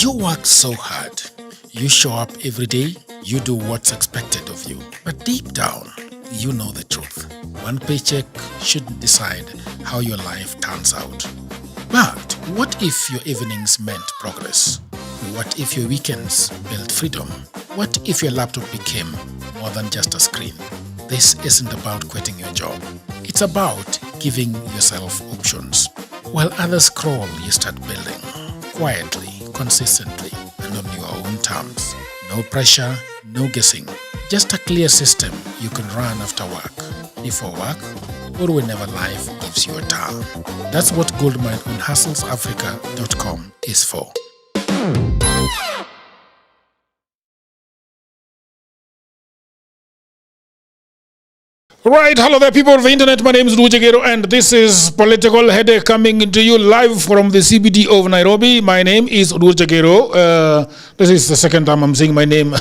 You work so hard. You show up every day. You do what's expected of you. But deep down, you know the truth. One paycheck shouldn't decide how your life turns out. But what if your evenings meant progress? What if your weekends built freedom? What if your laptop became more than just a screen? This isn't about quitting your job. It's about giving yourself options. While others scroll, you start building. Quietly, consistently, and on your own terms. No pressure, no guessing. Just a clear system you can run after work, before work, or whenever life gives you a turn. That's what Goldmine on hustlesafrica.com is for. Right, hello there people of the internet, my name is Tuju and this is Political Headache coming to you live from the CBD of Nairobi. My name is Tuju. This is the second time I'm saying my name.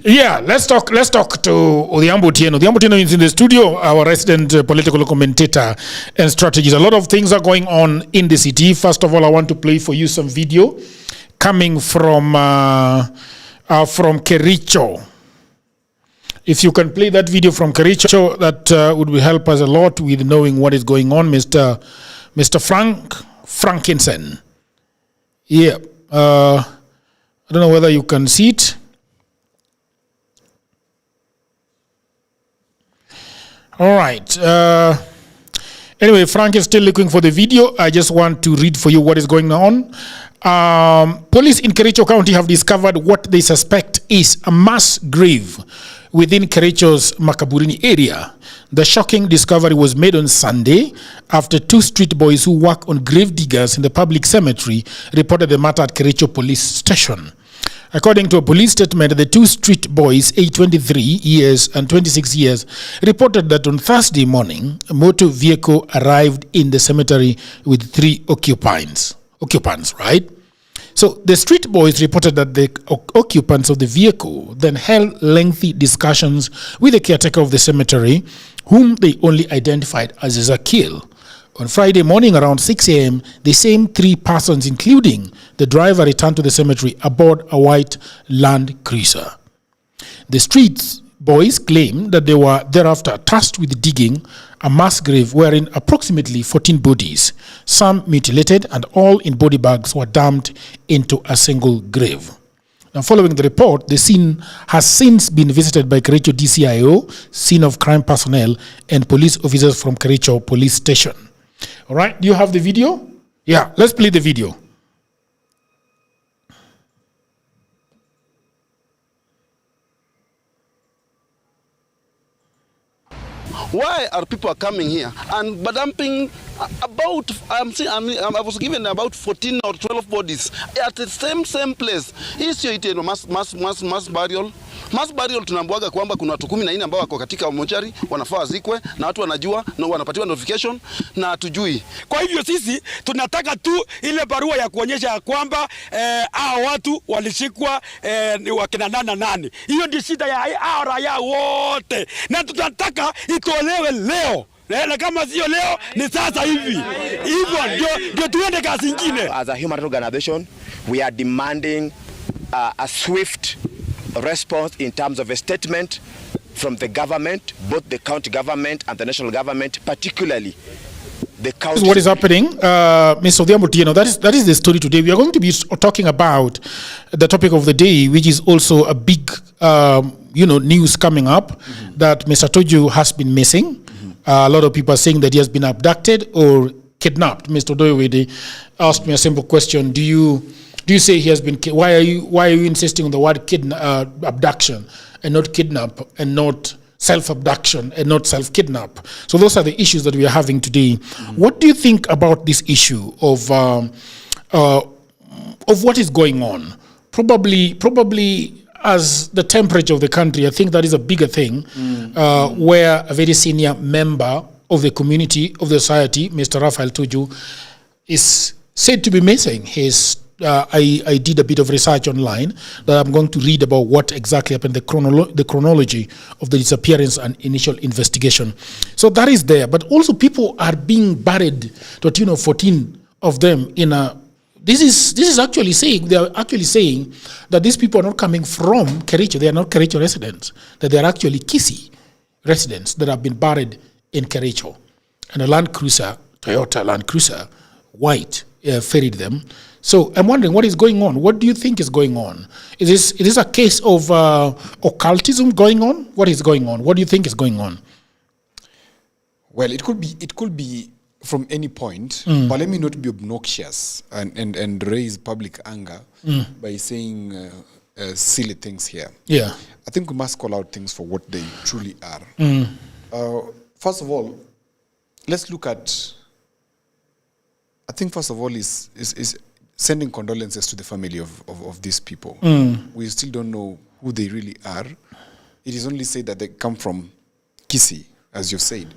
Yeah, let's talk to Odhiambo Otieno. Odhiambo Otieno is in the studio, our resident political commentator and strategist. A lot of things are going on in the city. First of all, I want to play for you some video coming from Kericho. If you can play that video from Kericho, that would help us a lot with knowing what is going on, Mr. Frankinson. Yeah. I don't know whether you can see it. All right. Anyway, Frank is still looking for the video. I just want to read for you what is going on. Police in Kericho County have discovered what they suspect is a mass grave within Kericho's Makaburini area. The shocking discovery was made on Sunday after two street boys who work on grave diggers in the public cemetery reported the matter at Kericho police station. According to a police statement, the two street boys, aged 23 years and 26 years, reported that on Thursday morning, a motor vehicle arrived in the cemetery with three occupants, right? So the street boys reported that the occupants of the vehicle then held lengthy discussions with the caretaker of the cemetery, whom they only identified as Zakil. On Friday morning around 6 a.m., the same three persons, including the driver, returned to the cemetery aboard a white Land Cruiser. The street boys claim that they were thereafter tasked with digging a mass grave wherein approximately 14 bodies, some mutilated and all in body bags, were dumped into a single grave. Now, following the report, the scene has since been visited by Kericho DCIO, scene of crime personnel, and police officers from Kericho police station. All right, do you have the video? Yeah, let's play the video. Why are people coming here and dumping about? I was given about 14 or 12 bodies at the same place. Hiyo itaitwa mass burial. Mass burial tunaambiwaga kwamba kuna watu 14 ambao wako katika mochari wanafaa zikwe na watu wanajua na wanapatiwa notification na tujui. Kwa hivyo sisi tunataka tu ile barua ya kuonyesha kwamba hao watu walishikwa ni wakina nani. Hiyo ndio shida ya hao raia wote. Na tunataka itolewe leo. Na kama sio leo ni sasa hivi. Hivyo ndio tuende kazi nyingine. As a human rights organization, we are demanding a swift response in terms of a statement from the government, both the county government and the national government, particularly the county. What is happening, Mr. Odhiambo Otieno? That is the story today. We are going to be talking about the topic of the day, which is also a big, news coming up, that Mr. Tuju has been missing. A lot of people are saying that he has been abducted or kidnapped. Mr. Odoyewede asked me a simple question: Do you say he has been? Why are you insisting on the word abduction and not kidnap, and not self-abduction and not self-kidnap? So those are the issues that we are having today. What do you think about this issue of what is going on? Probably as the temperature of the country, I think that is a bigger thing, where a very senior member of the community, of the society, Mr. Raphael Tuju, is said to be missing. I did a bit of research online that I'm going to read about what exactly happened, the chronology of the disappearance and initial investigation. So that is there. But also people are being buried, to 14 of them in a This is actually saying, they are actually saying that these people are not coming from Kericho. They are not Kericho residents. That they are actually Kisii residents that have been buried in Kericho. And a Land Cruiser, Toyota Land Cruiser, white, ferried them. So I'm wondering what is going on. What do you think is going on? Is this a case of occultism going on? What is going on? What do you think is going on? Well, it could be from any point, but let me not be obnoxious and raise public anger by saying silly things here. Yeah. I think we must call out things for what they truly are. First of all, let's look at, I think first of all is sending condolences to the family of these people. We still don't know who they really are. It is only said that they come from Kisii, as you've said.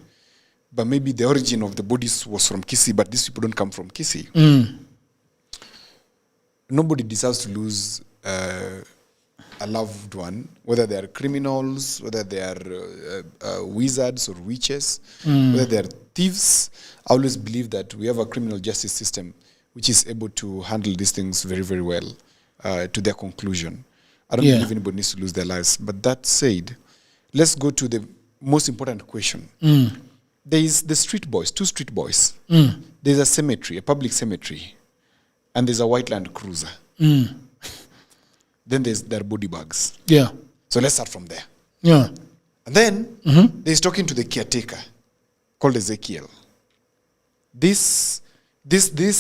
But maybe the origin of the bodies was from Kisii, but these people don't come from Kisii. Nobody deserves to lose a loved one, whether they are criminals, whether they are wizards or witches, whether they are thieves. I always believe that we have a criminal justice system which is able to handle these things very, very well to their conclusion. I don't believe anybody needs to lose their lives. But that said, let's go to the most important question. There is the street boys, 2 street boys. There's a cemetery, a public cemetery, and there's a white Land Cruiser. Then there are body bags. Yeah. So let's start from there. Yeah. And then there's talking to the caretaker called Ezekiel. These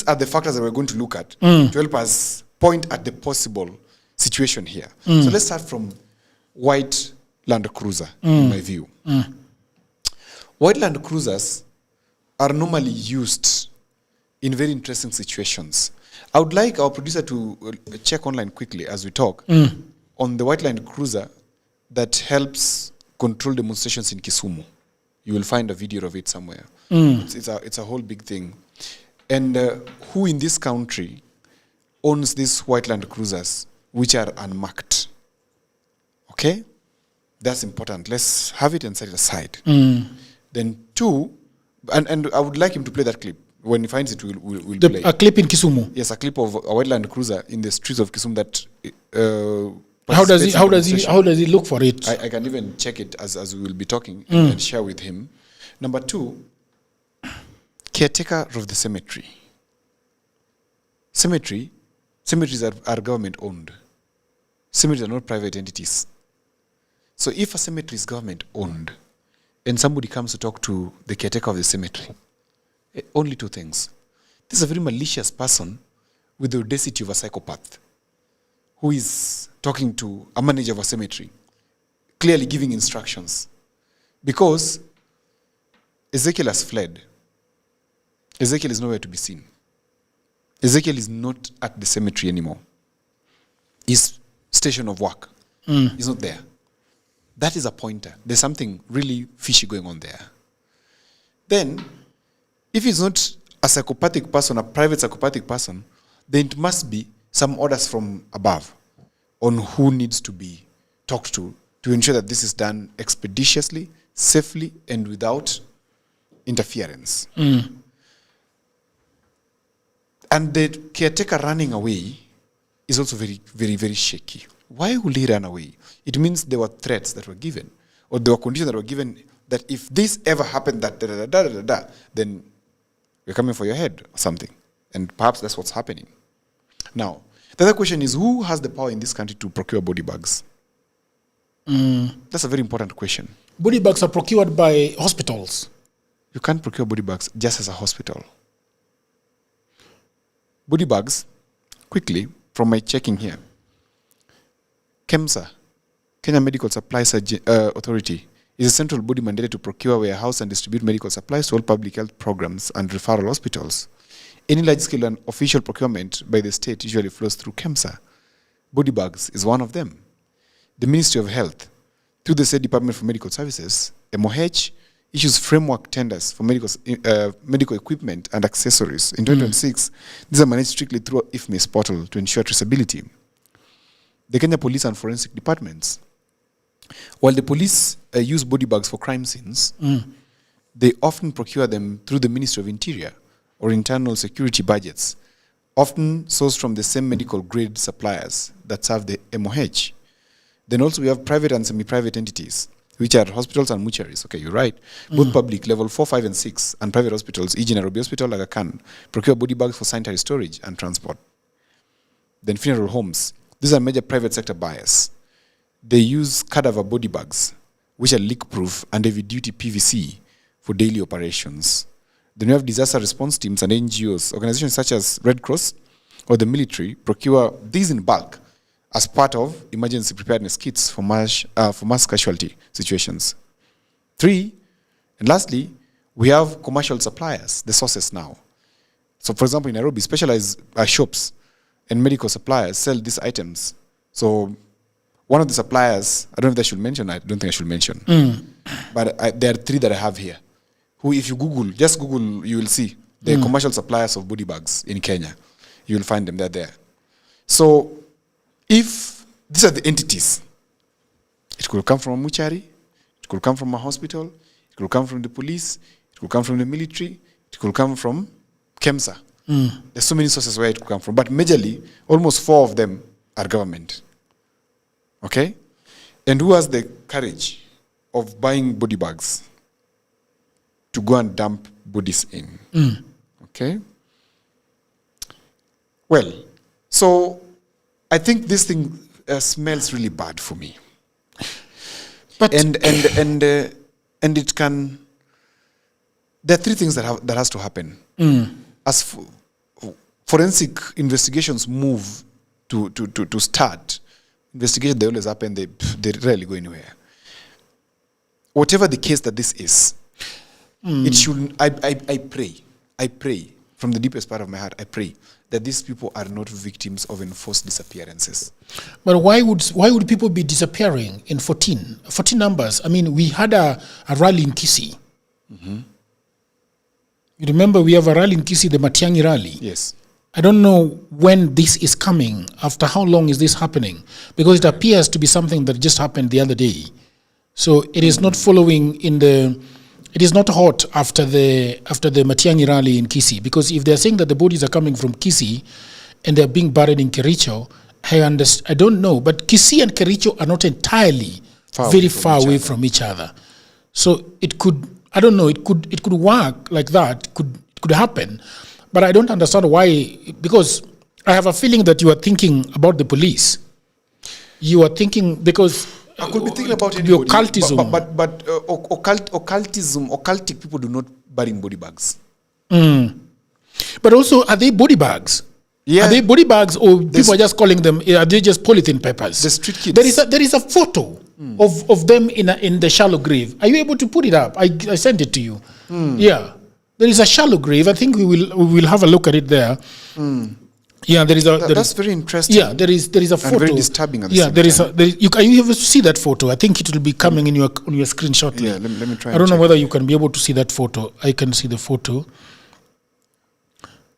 are the factors that we're going to look at to help us point at the possible situation here. So let's start from white Land Cruiser, in my view. White Land Cruisers are normally used in very interesting situations. I would like our producer to check online quickly as we talk on the white Land Cruiser that helps control demonstrations in Kisumu. You will find a video of it somewhere. It's a whole big thing. And who in this country owns these white Land Cruisers which are unmarked? Okay? That's important. Let's have it and set it aside. Then 2, and I would like him to play that clip. When he finds it, we'll play. A clip in Kisumu. Yes, a clip of a white Land Cruiser in the streets of Kisumu that. How does he look for it? I can even check it as we will be talking and share with him. Number 2, caretaker of the cemetery. Cemeteries are government owned. Cemeteries are not private entities. So if a cemetery is government owned, and somebody comes to talk to the caretaker of the cemetery, only 2 things. This is a very malicious person with the audacity of a psychopath who is talking to a manager of a cemetery, clearly giving instructions. Because Ezekiel has fled. Ezekiel is nowhere to be seen. Ezekiel is not at the cemetery anymore. His station of work is not there. That is a pointer. There's something really fishy going on there. Then, if he's not a psychopathic person, a private psychopathic person, then it must be some orders from above on who needs to be talked to ensure that this is done expeditiously, safely, and without interference. And the caretaker running away is also very, very, very shaky. Why would he run away? It means there were threats that were given, or there were conditions that were given that if this ever happened, then we're coming for your head or something. And perhaps that's what's happening. Now, the other question is, who has the power in this country to procure body bags? That's a very important question. Body bags are procured by hospitals. You can't procure body bags just as a hospital. Body bags, quickly, from my checking here, KEMSA, Kenya Medical Supplies Authority, is a central body mandated to procure, warehouse, and distribute medical supplies to all public health programs and referral hospitals. Any large-scale and official procurement by the state usually flows through KEMSA. Body bags is one of them. The Ministry of Health, through the State Department for Medical Services, MOH, issues framework tenders for medical equipment and accessories. In 2026, these are managed strictly through IFMIS portal to ensure traceability. The Kenya Police and Forensic Departments, while the police use body bags for crime scenes, they often procure them through the Ministry of Interior or internal security budgets often sourced from the same medical grade suppliers that serve the MOH. Then also we have private and semi-private entities, which are hospitals and mortuaries. Okay, you're right. Both public, level 4, 5, and 6, and private hospitals, e.g. Nairobi Hospital, Aga Khan, procure body bags for sanitary storage and transport. Then funeral homes. These are major private sector buyers. They use cadaver body bags, which are leak-proof and heavy-duty PVC for daily operations. Then we have disaster response teams and NGOs, organizations such as Red Cross or the military, procure these in bulk as part of emergency preparedness kits for mass casualty situations. 3, and lastly, we have commercial suppliers, the sources now. So for example, in Nairobi, specialized shops and medical suppliers sell these items. So one of the suppliers, I don't know if I should mention, I don't think I should mention, but there are 3 that I have here, who if you Google, just Google, you will see the commercial suppliers of body bags in Kenya. You will find them, they're there. So if these are the entities, it could come from a mortuary, it could come from a hospital, it could come from the police, it could come from the military, it could come from KEMSA. There's so many sources where it could come from, but majorly, almost 4 of them are government. Okay? And who has the courage of buying body bags to go and dump bodies in? Okay? Well, so I think this thing smells really bad for me. But and it can. There are 3 things that has to happen. As forensic investigations move to start, investigation they always happen. They rarely go anywhere. Whatever the case that this is, it should. I pray from the deepest part of my heart. I pray that these people are not victims of enforced disappearances. But why would people be disappearing in 14 numbers? I mean, we had a rally in Kisii. You remember we have a rally in Kisii, the Matiang'i rally? Yes. I don't know when this is coming. After how long is this happening? Because it appears to be something that just happened the other day. So it is not following in the... It is not hot after the Matiang'i rally in Kisii, because if they're saying that the bodies are coming from Kisii and they're being buried in Kericho, I don't know, but Kisii and Kericho are not entirely very far away from each other. So it could, I don't know, it could work like that, it could happen, but I don't understand why, because I have a feeling that you are thinking about the police. You are thinking because... I could be thinking about anybody, occultism. But occultic people do not bury in body bags. But also, are they body bags? Yeah. Are they body bags, or people are just calling them? Are they just polythene papers? The street kids. There is a photo of them in the shallow grave. Are you able to put it up? I sent it to you. Yeah, there is a shallow grave. I think we will have a look at it there. Yeah, there is a. That's very interesting. Yeah, there is a photo. And very disturbing. At the same time. You have to see that photo. I think it will be coming on your screen shortly. Yeah, let me try. I don't know whether you can be able to see that photo. I can see the photo.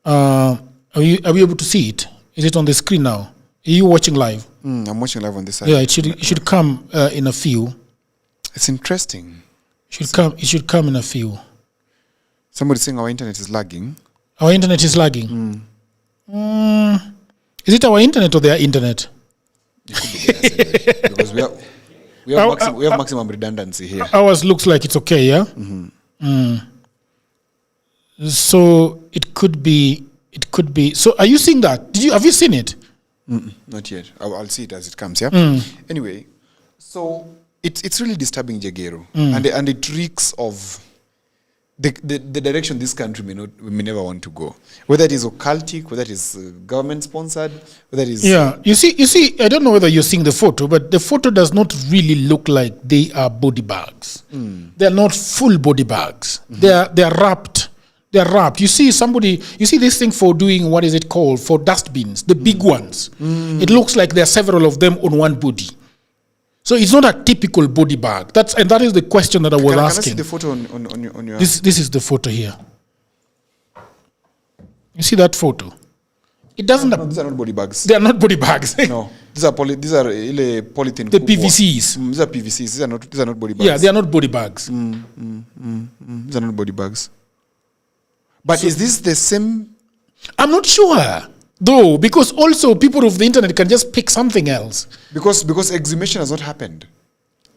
Are you able to see it? Is it on the screen now? Are you watching live? I'm watching live on this side. Yeah, it should come in a few. It's interesting. It should come in a few. Somebody's saying our internet is lagging. Our internet is lagging. Is it our internet or their internet? It could be because we have maximum redundancy here. Ours looks like it's okay, yeah. So it could be. So are you seeing that? Have you seen it? Not yet. I'll see it as it comes. Yeah. Anyway, so it's really disturbing, Jagero, and it reeks of the direction this country may never want to go. Whether it is occultic, whether it is government sponsored, whether it is You see. I don't know whether you're seeing the photo, but the photo does not really look like they are body bags. They are not full body bags. They are wrapped. They are wrapped. You see this thing for doing, what is it called, for dustbins, the big ones. It looks like there are several of them on one body. So it's not a typical body bag. That is the question that I was asking. Can I see the photo on your... This is the photo here. You see that photo? It doesn't... No, these are not body bags. They are not body bags. No. These are polythene. The PVCs. These are PVCs. These are not body bags. Yeah, they are not body bags. These are not body bags. But is this the same... I'm not sure. Though, because also people of the internet can just pick something else. Because exhumation has not happened.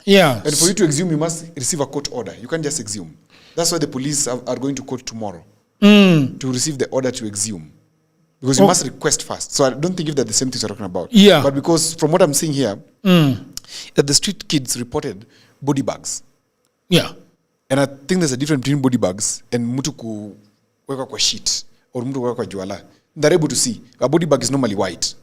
Yeah. And for you to exhume, you must receive a court order. You can't just exhume. That's why the police are going to court tomorrow to receive the order to exhume. Because you must request first. So I don't think if they're the same things you're talking about. Yeah. But because from what I'm seeing here, that the street kids reported body bags. Yeah. And I think there's a difference between body bags and mtu kuweka kwa sheet or mtu kuweka kwa juala. They're able to see. A body bag is normally white.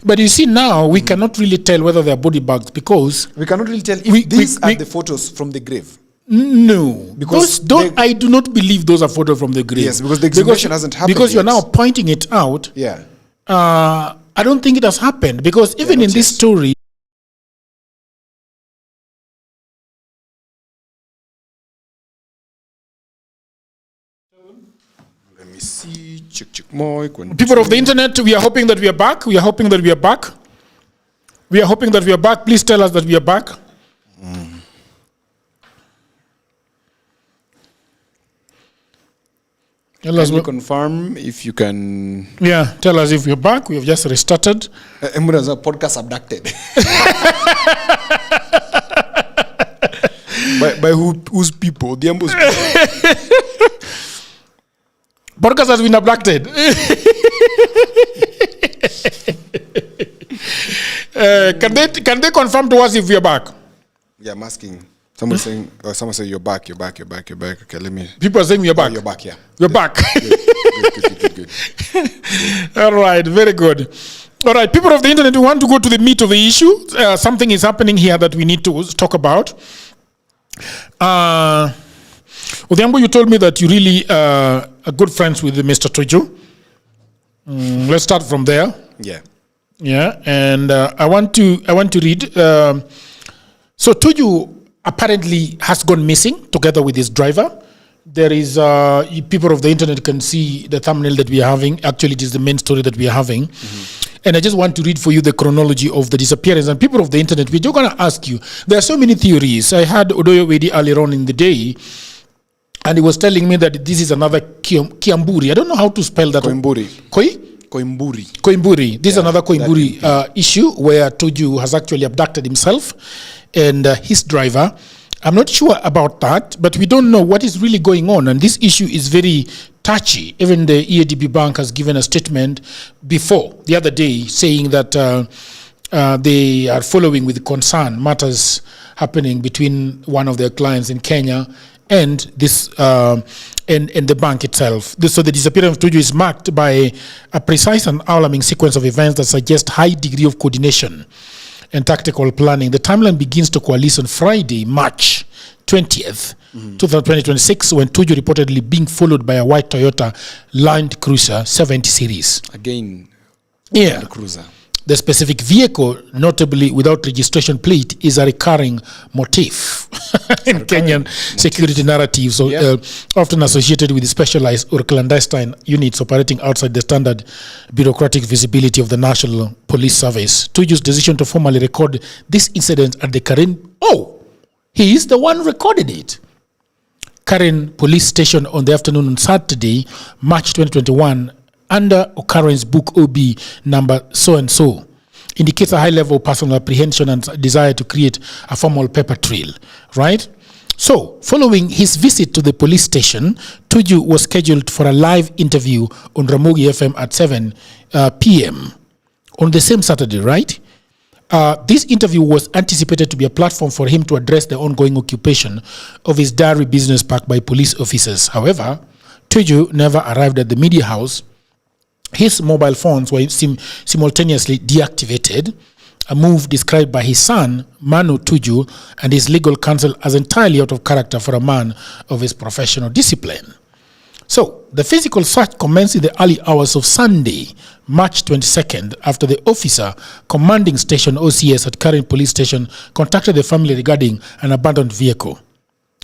But you see now, we cannot really tell whether they're body bags because... We cannot really tell if these are the photos from the grave. No. Because I do not believe those are photos from the grave. Yes, because the exhumation hasn't happened Because you're yet. now pointing it out. Yeah. I don't think it has happened. Because even in this story... Let me see. Check. More. People of the internet, we are hoping that we are back. We are hoping that we are back. We are hoping that we are back. Please tell us that we are back. Tell us Can you confirm if you can... Yeah, tell us if we're back. We have just restarted. Emura's podcast abducted. by whose people? The Ambo's people. Podcast has been abducted. Can they confirm to us if we are back? Yeah, I'm asking. Someone saying, or someone say you're back. Okay, let me. People are saying we are back. You're back, yeah. We're back. Good. All right, very good. All right, people of the internet, we want to go to the meat of the issue. Something is happening here that we need to talk about. Odhiambo, you told me that you really are good friends with Mr. Tuju. Let's start from there. Yeah. Yeah, and I want to read. So Tuju apparently has gone missing together with his driver. There is people of the internet can see the thumbnail that we are having. Actually, it is the main story that we are having. And I just want to read for you the chronology of the disappearance. And people of the internet, we're just going to ask you. There are so many theories. I had Odoyo Wedi earlier on in the day, and he was telling me that this is another Kiamburi. I don't know how to spell that. Koimburi. Koimburi. This is another Koimburi issue where Tuju has actually abducted himself and his driver. I'm not sure about that, but we don't know what is really going on. And this issue is very touchy. Even the EADB Bank has given a statement before the other day saying that they are following with concern matters happening between one of their clients in Kenya and this and the bank itself. So the disappearance of Tuju is marked by a precise and alarming sequence of events that suggest high degree of coordination and tactical planning. The timeline begins to coalesce on Friday, March 20th, 2026, when Tuju reportedly being followed by a white Toyota Land Cruiser 70 series. Again, Yeah. the cruiser. The specific vehicle, notably without registration plate, is a recurring motif in Kenyan security narratives, so often associated with specialized or clandestine units operating outside the standard bureaucratic visibility of the National Police Service. Tuju's decision to formally record this incident at the Karen... Oh, he is the one recorded it. Karen Police Station on the afternoon on Saturday, March 2021, under occurrence book OB number so-and-so, indicates a high level of personal apprehension and desire to create a formal paper trail, right? So, following his visit to the police station, Tuju was scheduled for a live interview on Ramogi FM at 7 p.m. on the same Saturday, right? This interview was anticipated to be a platform for him to address the ongoing occupation of his dairy business park by police officers. However, Tuju never arrived at the media house. His mobile phones were simultaneously deactivated, a move described by his son, Manu Tuju, and his legal counsel as entirely out of character for a man of his professional discipline. So, the physical search commenced in the early hours of Sunday, March 22nd, after the officer commanding station OCS at Karen Police Station contacted the family regarding an abandoned vehicle.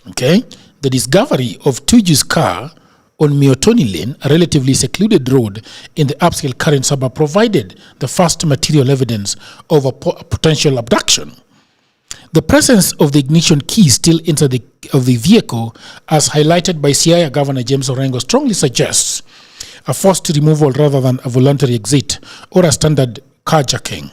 Okay? The discovery of Tuju's car on Miotoni Lane, a relatively secluded road in the upscale Karen suburb, provided the first material evidence of a potential abduction. The presence of the ignition key still inside the vehicle, as highlighted by Siaya Governor James Orengo, strongly suggests a forced removal rather than a voluntary exit or a standard carjacking.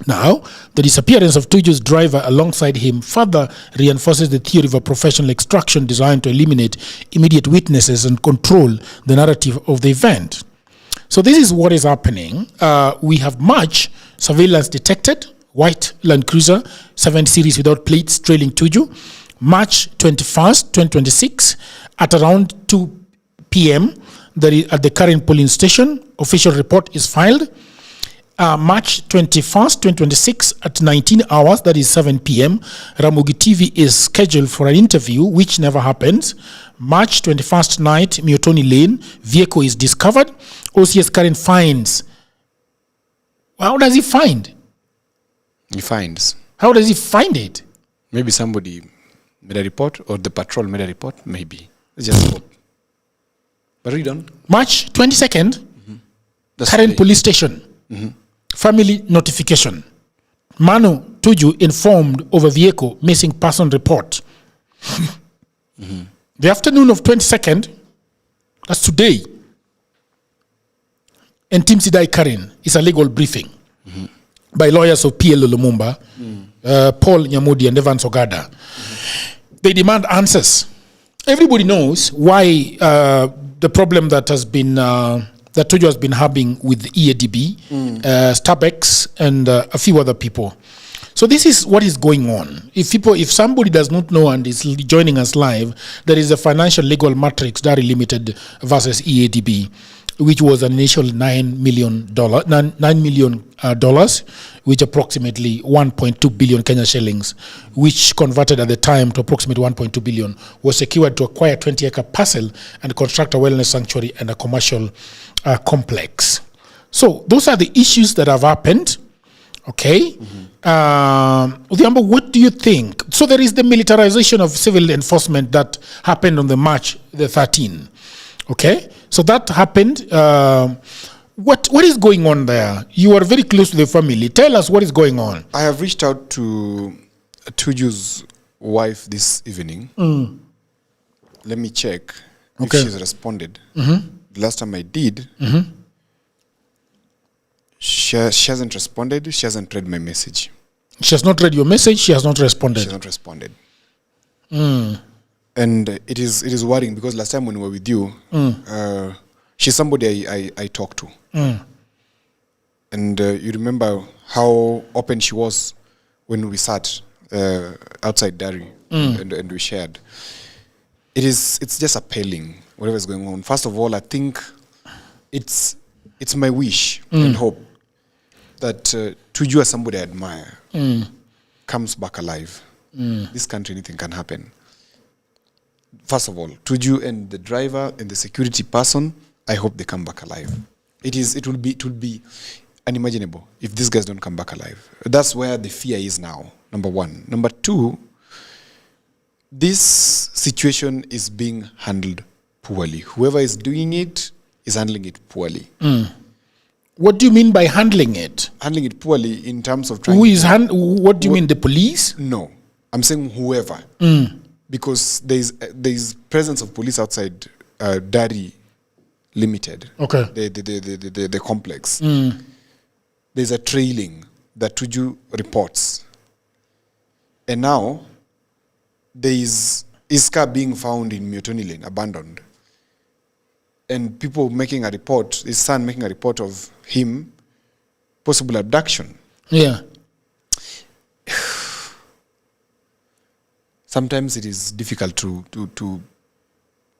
Now, the disappearance of Tuju's driver alongside him further reinforces the theory of a professional extraction designed to eliminate immediate witnesses and control the narrative of the event. So this is what is happening. We have March surveillance detected, white Land Cruiser 7 Series without plates trailing Tuju. March 21st, 2026, at around 2 p.m. At the current polling station, official report is filed. March 21st, 2026, at 19 hours, that is 7 p.m., Ramogi TV is scheduled for an interview, which never happens. March 21st night, Miotoni Lane, vehicle is discovered. OCS current finds. How does he find? He finds. How does he find it? Maybe somebody made a report, or the patrol made a report, maybe. Let's just hope. But read on. March 22nd, That's current today. police station. Family notification. Manu Tuju informed of a vehicle missing person report. The afternoon of 22nd, that's today, and Tim Sidai Karin is a legal briefing by lawyers of PL Lumumba, Paul Nyamudi and Evans Ogada. They demand answers. Everybody knows why the problem that has been that Tuju has been having with EADB, Starbucks, and a few other people. So this is what is going on. If somebody does not know and is joining us live, there is a financial legal matrix, Dari Limited versus EADB, which was an initial $9 million, which approximately 1.2 billion Kenya shillings, which converted at the time to approximately 1.2 billion, was secured to acquire 20-acre parcel and construct a wellness sanctuary and a commercial complex. So those are the issues that have happened. Okay. Odhiambo, what do you think? So there is the militarization of civil enforcement that happened on the March the 13th. Okay. So that happened. What is going on there? You are very close to the family. Tell us what is going on. I have reached out to Tuju's wife this evening. Let me check if she's responded. The last time I did, she hasn't responded. She hasn't read my message. She has not read your message. She has not responded. She has not responded. And it is worrying because last time when we were with you, she's somebody I talked to. And you remember how open she was when we sat outside Dari and we shared. It's just appalling, whatever is going on. First of all, I think it's my wish and hope that Tuju, as somebody I admire, comes back alive. This country, anything can happen. First of all, Tuju and the driver and the security person, I hope they come back alive. It will be unimaginable if these guys don't come back alive. That's where the fear is now, number one. Number two, this situation is being handled poorly. Whoever is doing it is handling it poorly. What do you mean by handling it? Handling it poorly in terms of trying. What do you mean, the police? No, I'm saying whoever, because there's presence of police outside Dari Limited. Okay. The complex. There's a trailing that Tuju reports, and now there is his car being found in Miotoni Lane, abandoned. And people making a report, his son making a report of him, possible abduction. Yeah. Sometimes it is difficult to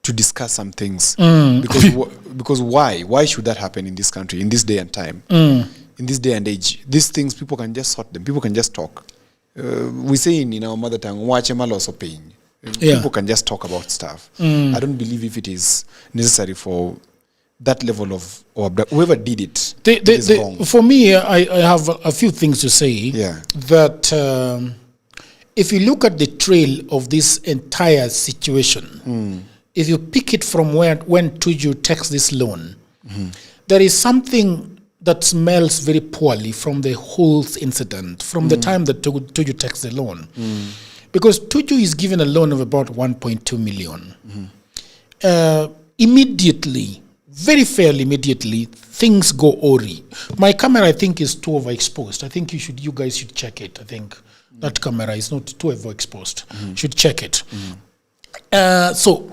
discuss some things. Because why? Why should that happen in this country, in this day and time? In this day and age, these things, people can just sort them. People can just talk. We say in our mother tongue, people can just talk about stuff. I don't believe if it is necessary for that level of whoever did it. Is wrong. For me, I have a few things to say. Yeah. That if you look at the trail of this entire situation, if you pick it from when Tuju takes this loan, there is something that smells very poorly from the whole incident, from the time that Tuju takes the loan. Because Tuju is given a loan of about 1.2 million. Immediately, very fairly immediately, things go awry. My camera, I think, is too overexposed. I think you guys should check it. I think that camera is not too overexposed. Should check it. So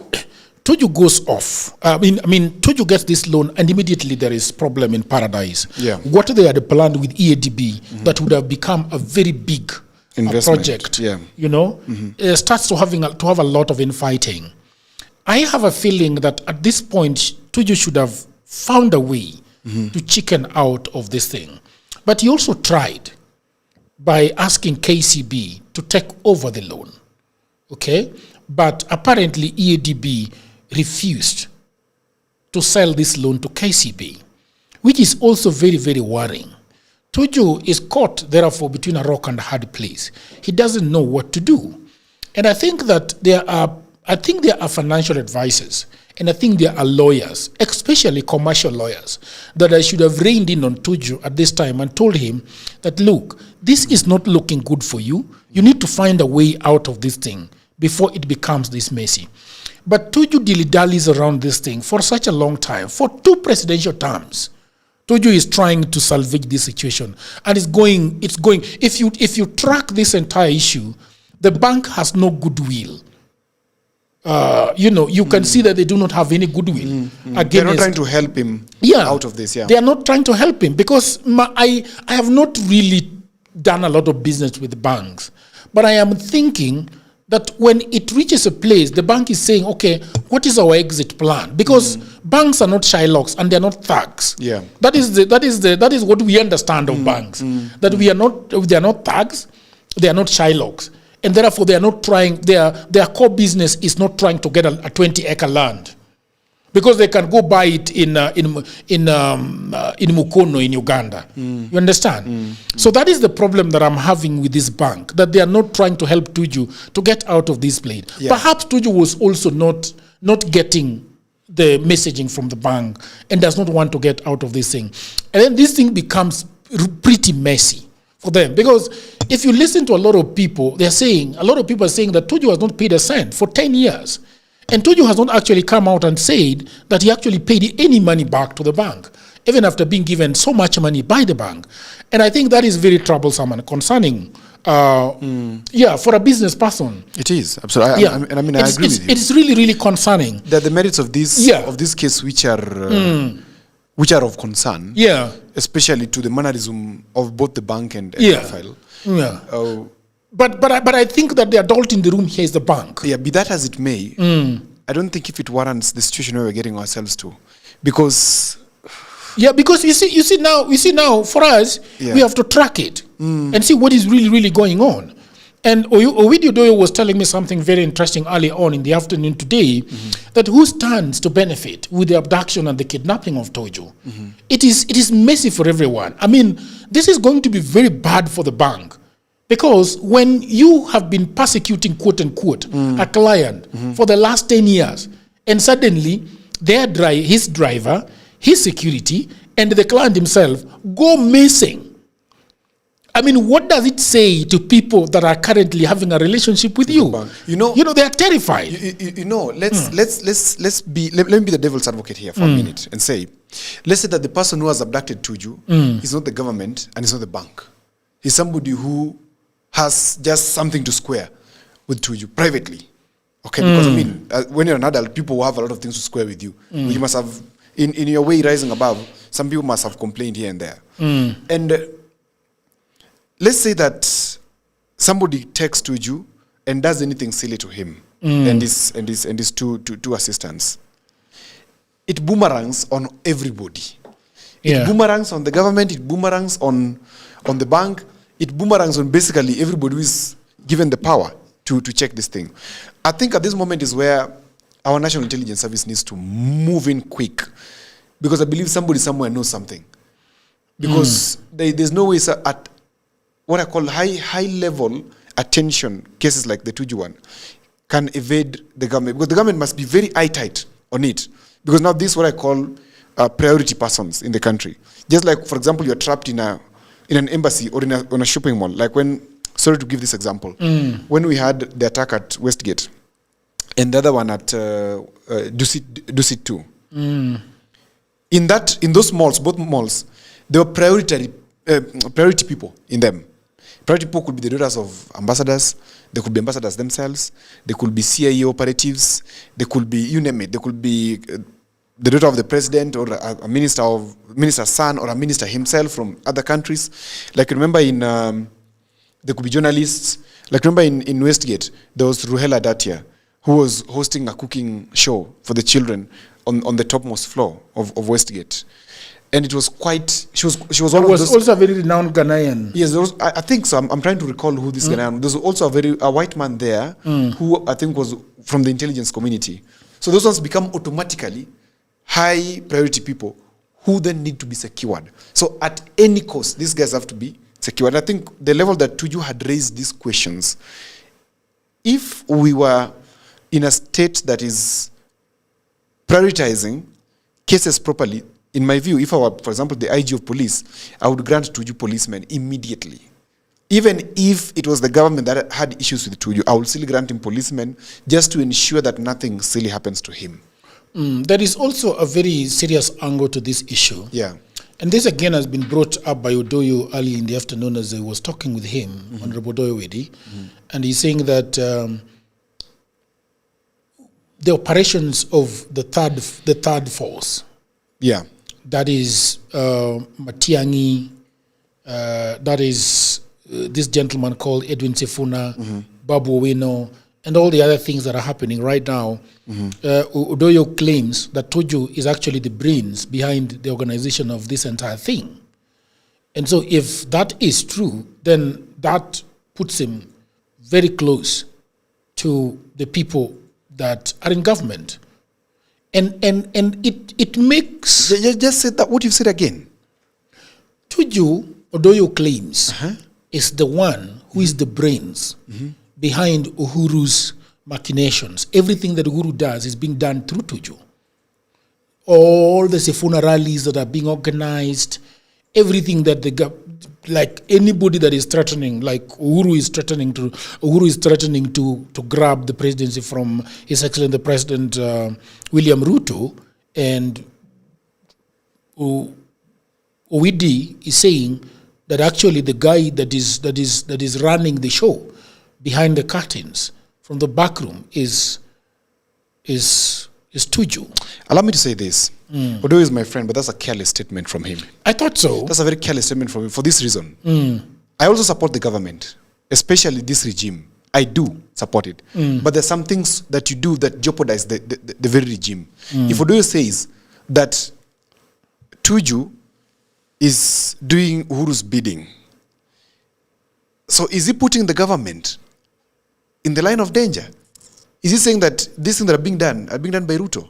Tuju goes off. I mean, Tuju gets this loan, and immediately there is problem in Paradise. Yeah. What they had planned with EADB that would have become a very big project. Yeah. You know, starts to have a lot of infighting. I have a feeling that at this point, Tuju should have found a way to chicken out of this thing. But he also tried by asking KCB to take over the loan. Okay? But apparently EADB refused to sell this loan to KCB, which is also very, very worrying. Tuju is caught, therefore, between a rock and a hard place. He doesn't know what to do. And I think that there are financial advisors, and I think there are lawyers, especially commercial lawyers, that I should have reined in on Tuju at this time and told him that, look, this is not looking good for you. You need to find a way out of this thing before it becomes this messy. But Tuju dilly-dallies around this thing for such a long time, for 2 presidential terms. Tuju is trying to salvage this situation, and it's going. If you track this entire issue, the bank has no goodwill. You can see that they do not have any goodwill. They're not trying to help him out of this. Yeah, they are not trying to help him because I have not really done a lot of business with banks, but I am thinking that when it reaches a place, the bank is saying, okay, what is our exit plan? Because banks are not Shylocks and they're not thugs. Yeah. That is what we understand of banks. That they are not thugs, they are not Shylocks. And therefore they are not trying, their core business is not trying to get a 20-acre land. Because they can go buy it in Mukono in Uganda. You understand? So that is the problem that I'm having with this bank, that they are not trying to help Tuju to get out of this place. Yeah. Perhaps Tuju was also not getting the messaging from the bank and does not want to get out of this thing. And then this thing becomes pretty messy for them. Because if you listen to a lot of people, a lot of people are saying that Tuju has not paid a cent for 10 years. And Tuju has not actually come out and said that he actually paid any money back to the bank, even after being given so much money by the bank. And I think that is very troublesome and concerning, for a business person. It is, absolutely. I agree with you. It is really, really concerning. That the merits of this case which are of concern, especially to the mannerism of both the bank and file. But I think that the adult in the room here is the bank. Yeah, be that as it may, I don't think if it warrants the situation where we're getting ourselves to, because you see now for us we have to track it and see what is really, really going on. And Ovidio Doyo was telling me something very interesting early on in the afternoon today, that who stands to benefit with the abduction and the kidnapping of Tuju? It is messy for everyone. I mean, this is going to be very bad for the bank. Because when you have been persecuting, quote unquote, a client for the last 10 years, and suddenly his driver, his security, and the client himself go missing. I mean, what does it say to people that are currently having a relationship with you? They are terrified. Let me be the devil's advocate here for a minute and say, let's say that the person who has abducted Tuju is not the government and is not the bank. He's somebody who has just something to square with Tuju privately. Okay, because when you're an adult, people will have a lot of things to square with you. You must have, in your way rising above, some people must have complained here and there. And let's say that somebody takes Tuju and does anything silly to him and his two assistants. It boomerangs on everybody. It boomerangs on the government, it boomerangs on the bank, it boomerangs on basically everybody who is given the power to check this thing. I think at this moment is where our National Intelligence Service needs to move in quick, because I believe somebody somewhere knows something. Because there's no way at what I call high level attention cases like the Tuju one can evade the government, because the government must be very eye-tight on it. Because now this is what I call priority persons in the country. Just like, for example, you're trapped in an embassy or on a shopping mall. Like sorry to give this example, when we had the attack at Westgate and the other one at Dusit 2. in those malls, both malls, there were priority people in them. Priority people could be the daughters of ambassadors. They could be ambassadors themselves. They could be CIA operatives. They could be, you name it. They could be the daughter of the president or a minister's son or a minister himself from other countries. Like remember there could be journalists. Like remember in Westgate, there was Ruhela Datia, who was hosting a cooking show for the children on the topmost floor of Westgate. And it was quite, she was one of those. Also a very renowned Ghanaian. Yes, there was, I think so. I'm trying to recall who this Ghanaian. There's also a white man there who I think was from the intelligence community. So those ones become automatically high priority people who then need to be secured. So at any cost, these guys have to be secured. I think the level that Tuju had raised these questions, if we were in a state that is prioritizing cases properly, in my view, if I were, for example, the IG of police, I would grant Tuju policemen immediately. Even if it was the government that had issues with Tuju, I would still grant him policemen just to ensure that nothing silly happens to him. There is also a very serious angle to this issue. Yeah. And this again has been brought up by Odoyo early in the afternoon as I was talking with him, Honorable Odoyo Wedi, and he's saying that the operations of the third force, Yeah. that is Matiangi, that is this gentleman called Edwin Sifuna, Babu Owino, and all the other things that are happening right now. Odoyo claims that Tuju is actually the brains behind the organization of this entire thing. And so if that is true, then that puts him very close to the people that are in government. And it makes... Just say that, what you've said again. Tuju, Odoyo claims, is the one who is the brains behind Uhuru's machinations. Everything that Uhuru does is being done through Tuju. All the Sifuna rallies that are being organized, everything that like anybody that is threatening, like Uhuru is threatening to grab the presidency from His Excellency the President William Ruto, and Owidi is saying that actually the guy that is running the show behind the curtains from the back room is Tuju. Allow me to say this. Odoyo is my friend, but that's a careless statement from him. I thought so. That's a very careless statement from him for this reason. I also support the government, especially this regime. I do support it. But there's some things that you do that jeopardize the very regime. If Odoyo says that Tuju is doing Uhuru's bidding, so is he putting the government in the line of danger? Is he saying that these things that are being done by Ruto?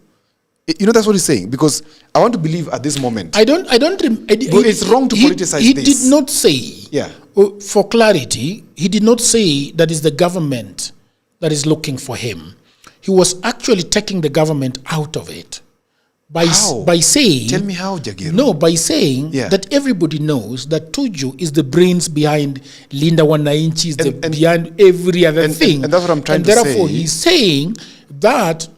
You know, that's what he's saying, because I want to believe at this moment. It's wrong to politicize this. He did not say, yeah. For clarity, he did not say that is the government that is looking for him. He was actually taking the government out of it. By saying... Tell me how, Jagero. No, by saying that everybody knows that Tuju is the brains behind Linda Wananchi, behind every other thing. And that's what I'm trying to say. And therefore, he's saying that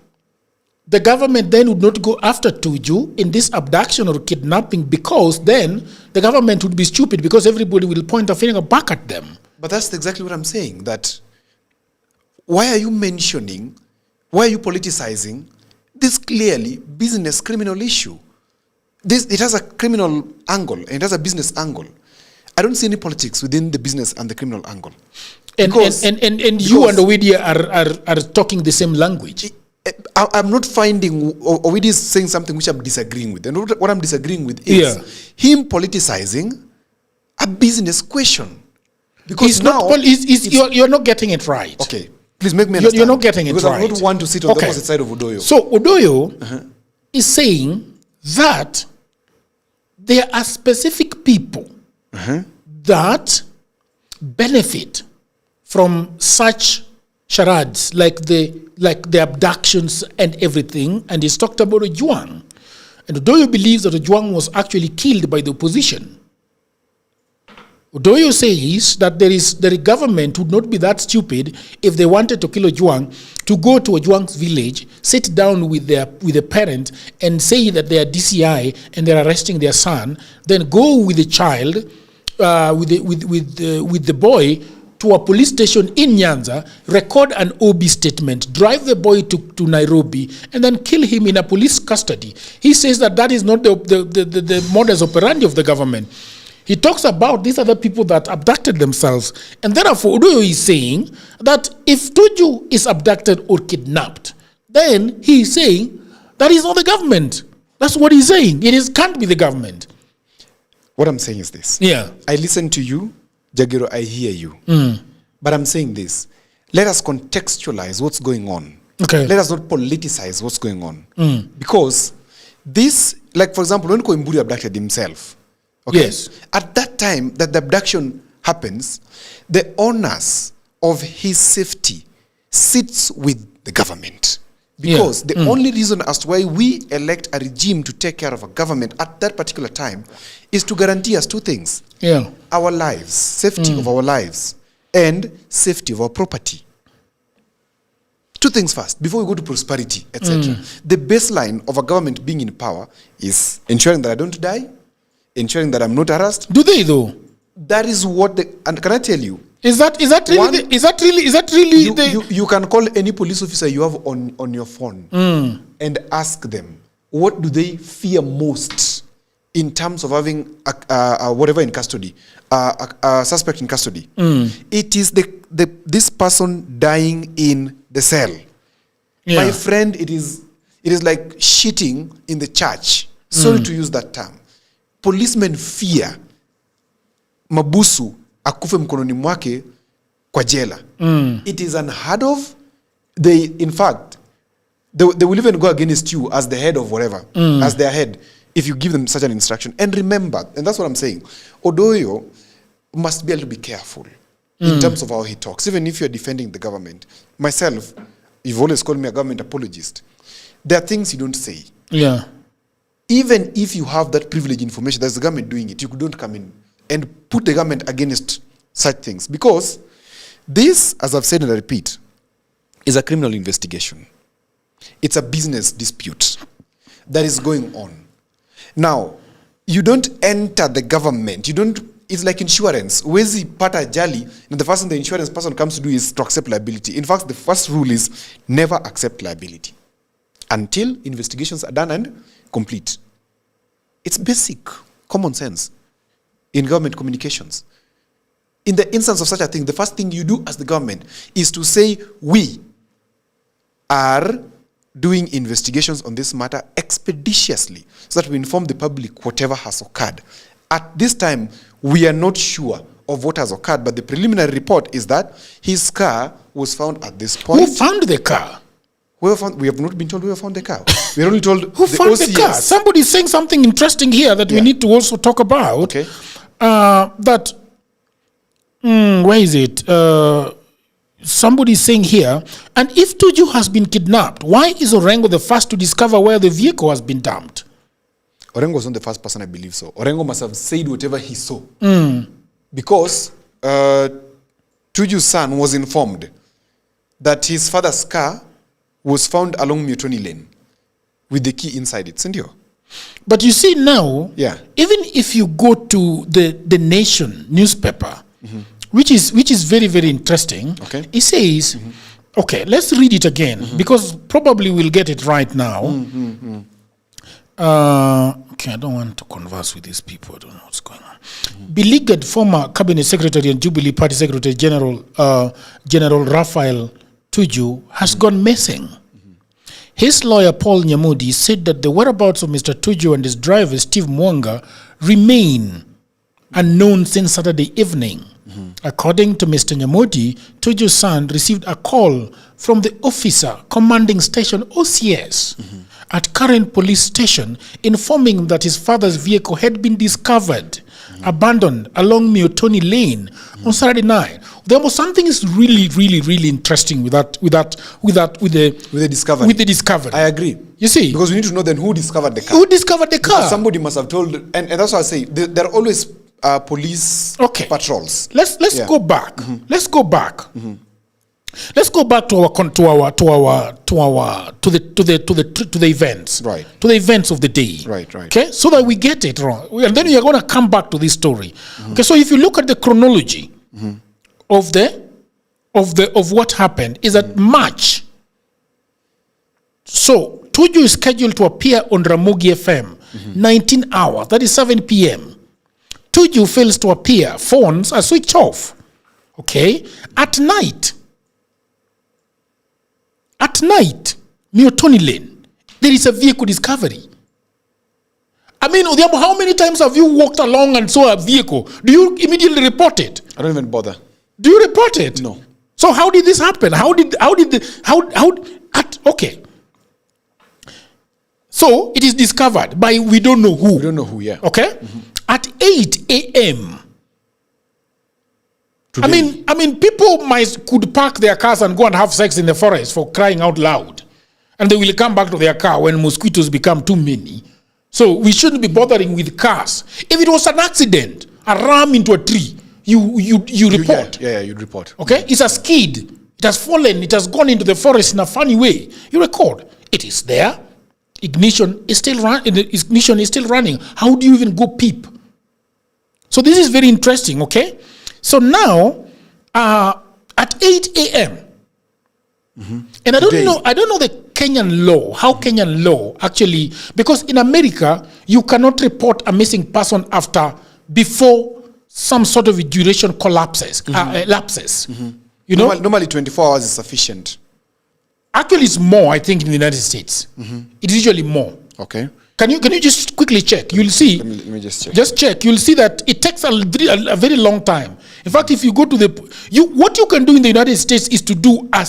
the government then would not go after Tuju in this abduction or kidnapping, because then the government would be stupid, because everybody will point a finger back at them. But that's exactly what I'm saying, that why are you politicizing this clearly business criminal issue? It has a criminal angle and it has a business angle. I don't see any politics within the business and the criminal angle. And you and Owidi are talking the same language. I'm not finding Owidi is saying something which I'm disagreeing with. And what I'm disagreeing with is him politicizing a business question. Because you're not getting it right. Okay. Please make me understand. You're not getting it because right. Because I don't want to sit on the opposite side of Odoyo. So Odoyo is saying that there are specific people that benefit from such charades, like the abductions and everything. And he's talked about Ojwang. And Odoyo believes that Ojwang was actually killed by the opposition. Odoyo says that the government would not be that stupid if they wanted to kill Ojwang to go to Ojwang's village, sit down with the parent and say that they are DCI and they're arresting their son, then go with the child, with the boy to a police station in Nyanza, record an OB statement, drive the boy to Nairobi, and then kill him in a police custody. He says that is not the modus operandi of the government. He talks about these other people that abducted themselves. And therefore, Odoyo is saying that if Tuju is abducted or kidnapped, then he's saying that is not the government. That's what he's saying. Can't be the government. What I'm saying is this. Yeah. I listen to you, Jagiro, I hear you. But I'm saying this. Let us contextualize what's going on. Okay. Let us not politicize what's going on. Because this, like for example, when Koimburi abducted himself, okay, yes, at that time that the abduction happens, the onus of his safety sits with the government. Because the only reason as to why we elect a regime to take care of a government at that particular time is to guarantee us two things. Yeah. Our lives, safety of our lives, and safety of our property. Two things first, before we go to prosperity, etc. The baseline of a government being in power is ensuring that I don't die, ensuring that I'm not harassed. Do they though? That is what and can I tell you? Is that really you can call any police officer you have on your phone and ask them what do they fear most in terms of having whatever in custody, a suspect in custody. It is this person dying in the cell. Yeah. My friend, it is like shitting in the church. Sorry to use that term. Policemen fear mabusu akufe mkononi mwake kwa jela. It is unheard of. In fact, they will even go against you as the head of whatever, as their head, if you give them such an instruction. And remember, and that's what I'm saying, Odoyo must be a little bit careful in terms of how he talks. Even if you're defending the government. Myself, you've always called me a government apologist. There are things you don't say. Yeah. Even if you have that privileged information, there's the government doing it, you don't come in and put the government against such things. Because this, as I've said and I repeat, is a criminal investigation. It's a business dispute that is going on. Now, you don't enter the government. It's like insurance. Wezi pata ajali, and the first thing the insurance person comes to do is to accept liability. In fact, the first rule is never accept liability until investigations are done and complete. It's basic common sense in government communications. In the instance of such a thing, the first thing you do as the government is to say, we are doing investigations on this matter expeditiously so that we inform the public whatever has occurred. At this time, we are not sure of what has occurred, but the preliminary report is that his car was found at this point. Who found the car? We have not been told who found the car. We are only told who found OCS. The car? Somebody is saying something interesting here that we need to also talk about. Okay. Where is it? Somebody is saying here, and if Tuju has been kidnapped, why is Orengo the first to discover where the vehicle has been dumped? Orengo was not the first person, I believe so. Orengo must have said whatever he saw. Because Tuju's son was informed that his father's car was found along Mutoni Lane with the key inside it. Sindio? But you see now, yeah, even if you go to the Nation newspaper, which is very, very interesting, okay, it says, okay, let's read it again, because probably we'll get it right now. Okay, I don't want to converse with these people. I don't know what's going on. Beleaguered former Cabinet Secretary and Jubilee Party Secretary General Raphael Tuju has gone missing. His lawyer, Paul Nyamudi, said that the whereabouts of Mr. Tuju and his driver, Steve Mwanga, remain unknown since Saturday evening. According to Mr. Nyamudi, Tuju's son received a call from the officer commanding station OCS at current police station informing that his father's vehicle had been discovered abandoned along Mutoni Lane on Saturday night. There was something is really, really, really interesting with the discovery. I agree. You see, because we need to know then who discovered the car. Who discovered the car? Because somebody must have told, and that's why I say there are always police Okay. patrols. Let's Yeah. go back. Let's go back. Let's go back to the events. Right. To the events of the day. Right. Okay, so that we get it wrong, and then we are going to come back to this story. Okay, so if you look at the chronology of what happened, is that March. So Tuju is scheduled to appear on Ramogi FM, 19 hours. That is 7 p.m. Tuju fails to appear. Phones are switched off. Okay, at night, Miotoni Lane, there is a vehicle discovery. I mean, Odhiambo, how many times have you walked along and saw a vehicle? Do you immediately report it? I don't even bother. Do you report it? No. So how did this happen? Okay. So it is discovered by we don't know who. We don't know who, yeah. Okay? At 8 a.m. I mean, people could park their cars and go and have sex in the forest, for crying out loud. And they will come back to their car when mosquitoes become too many. So we shouldn't be bothering with cars. If it was an accident, a ram into a tree, you report. Yeah, you'd report. Okay? It's a skid. It has fallen. It has gone into the forest in a funny way. You record. It is there. Ignition is still running. How do you even go peep? So this is very interesting, okay? So now, at 8 a.m., and I don't know the Kenyan law, how Kenyan law actually, because in America, you cannot report a missing person before some sort of a duration lapses. You know? Normally 24 hours is sufficient. Actually, it's more, I think, in the United States. It is usually more. Okay. Can you just quickly check? You'll see. Let me just check. Just check. You'll see that it takes a very long time. In fact, if you go to what you can do in the United States is to do a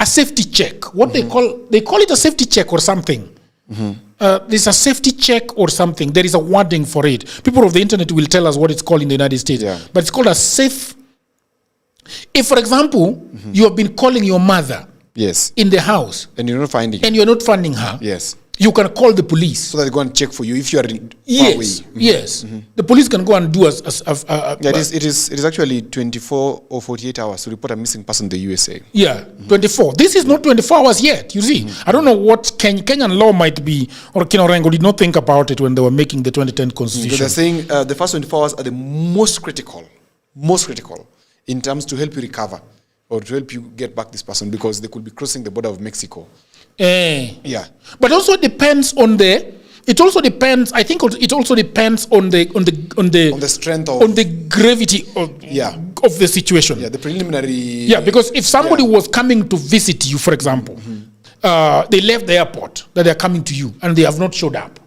safety check. What they call it a safety check or something. There's a safety check or something. There is a wording for it. People of the internet will tell us what it's called in the United States. Yeah. But it's called a safe. If, for example, you have been calling your mother. Yes. In the house. And you're not finding her. Yes. You can call the police. So that they go and check for you if you are far away. Yes. The police can go and do it is actually 24 or 48 hours to report a missing person in the USA. Yeah, 24. This is not 24 hours yet, you see. I don't know what Kenyan law might be, or Kinorengo did not think about it when they were making the 2010 constitution. Because they're saying the first 24 hours are the most critical in terms to help you recover or to help you get back this person, because they could be crossing the border of Mexico. Yeah, but also depends on I think it also depends on the strength of, on the gravity of the situation. Yeah, the preliminary. Yeah, because if somebody was coming to visit you, for example, they left the airport that they are coming to you and they have not showed up,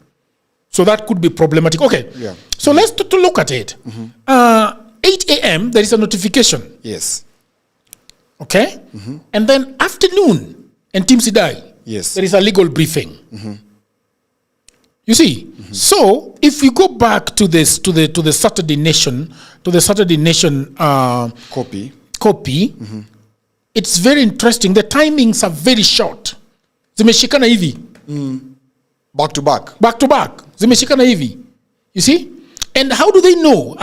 so that could be problematic. Okay. Yeah. So let's to look at it. 8 a.m. there is a notification. Yes. Okay. And then afternoon and Tim Sidai. Yes. There is a legal briefing. You see, so if we go back to this to the Saturday Nation copy, it's very interesting. The timings are very short. Zimeshikana hivi. Back to back. Zimeshikana hivi. You see, and how do they know?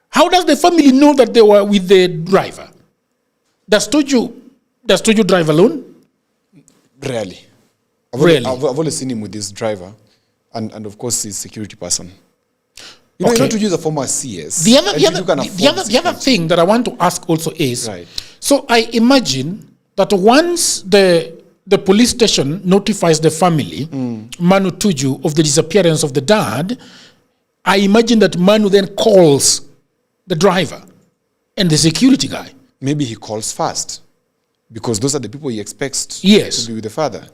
How does the family know that they were with the driver? Does Tuju drive alone? Rarely. I've only seen him with this driver and of course his security person. You know to use a former CS. The other thing that I want to ask also is, right. So I imagine that once the police station notifies the family, Manu Tuju, of the disappearance of the dad, I imagine that Manu then calls the driver and the security guy. Maybe he calls first, because those are the people he expects to be with the father.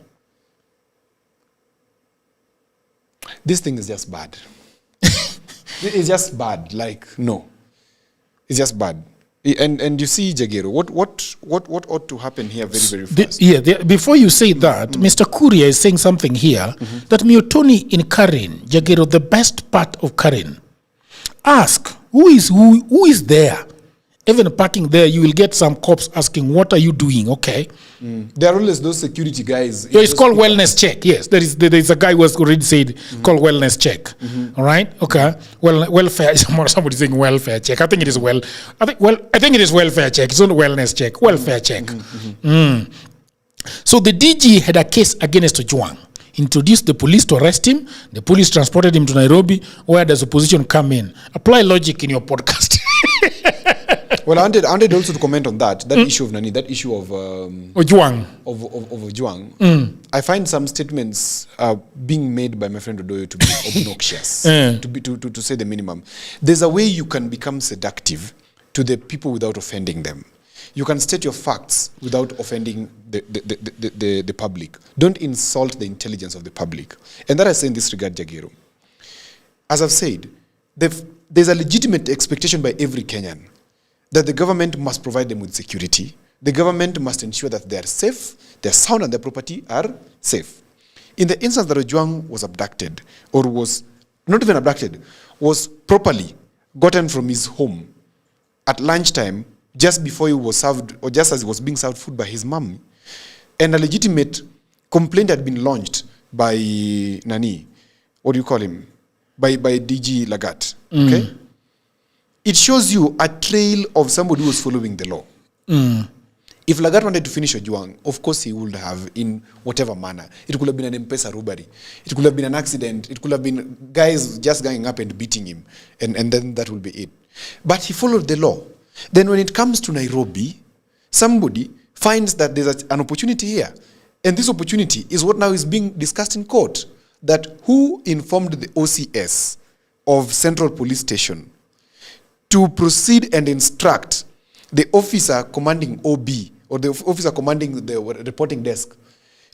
This thing is just bad. It's just bad. Like, no. It's just bad. And you see, Jagero, what ought to happen here very fast? Before you say that, Mr. Kuria is saying something here, that Miotoni in Karen, Jagero, the best part of Karen, ask who is there Even parking there, you will get some cops asking, what are you doing? Okay. There are always those security guys. Yeah, it's called wellness check. Yes, there is a guy who has already said called wellness check. All right, okay. Well, welfare. Somebody saying welfare check. I think it is I think it is welfare check. It's not wellness check. Welfare check. So the DG had a case against Ojwang. Introduced the police to arrest him. The police transported him to Nairobi. Where does opposition come in? Apply logic in your podcast. Well, I wanted also to comment on that issue of Nani, that issue of Ojwang. Of Ojwang. I find some statements being made by my friend Odoyo to be obnoxious, to say the minimum. There's a way you can become seductive to the people without offending them. You can state your facts without offending the public. Don't insult the intelligence of the public. And that I say in this regard, Jagiro. As I've said, there's a legitimate expectation by every Kenyan that the government must provide them with security. The government must ensure that they are safe, their sound and their property are safe. In the instance that Ojwang was abducted, or was not even abducted, was properly gotten from his home at lunchtime, just before he was served, or just as he was being served food by his mom, and a legitimate complaint had been launched by Nani, what do you call him? By DG Lagat, okay? It shows you a trail of somebody who was following the law. If Lagat wanted to finish Ojwang, of course he would have, in whatever manner. It could have been an M-Pesa robbery. It could have been an accident. It could have been guys just going up and beating him. And then that will be it. But he followed the law. Then when it comes to Nairobi, somebody finds that there's an opportunity here. And this opportunity is what now is being discussed in court. That who informed the OCS of Central Police Station to proceed and instruct the officer commanding OB, or the officer commanding the reporting desk,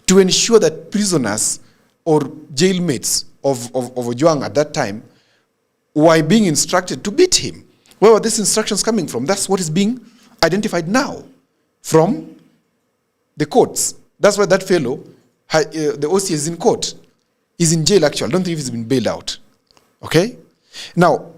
to ensure that prisoners or jailmates of Ojwang at that time were being instructed to beat him. Where were these instructions coming from? That's what is being identified now from the courts. That's why that fellow, the OC is in court. He's in jail actually. I don't think he's been bailed out. Okay? Now,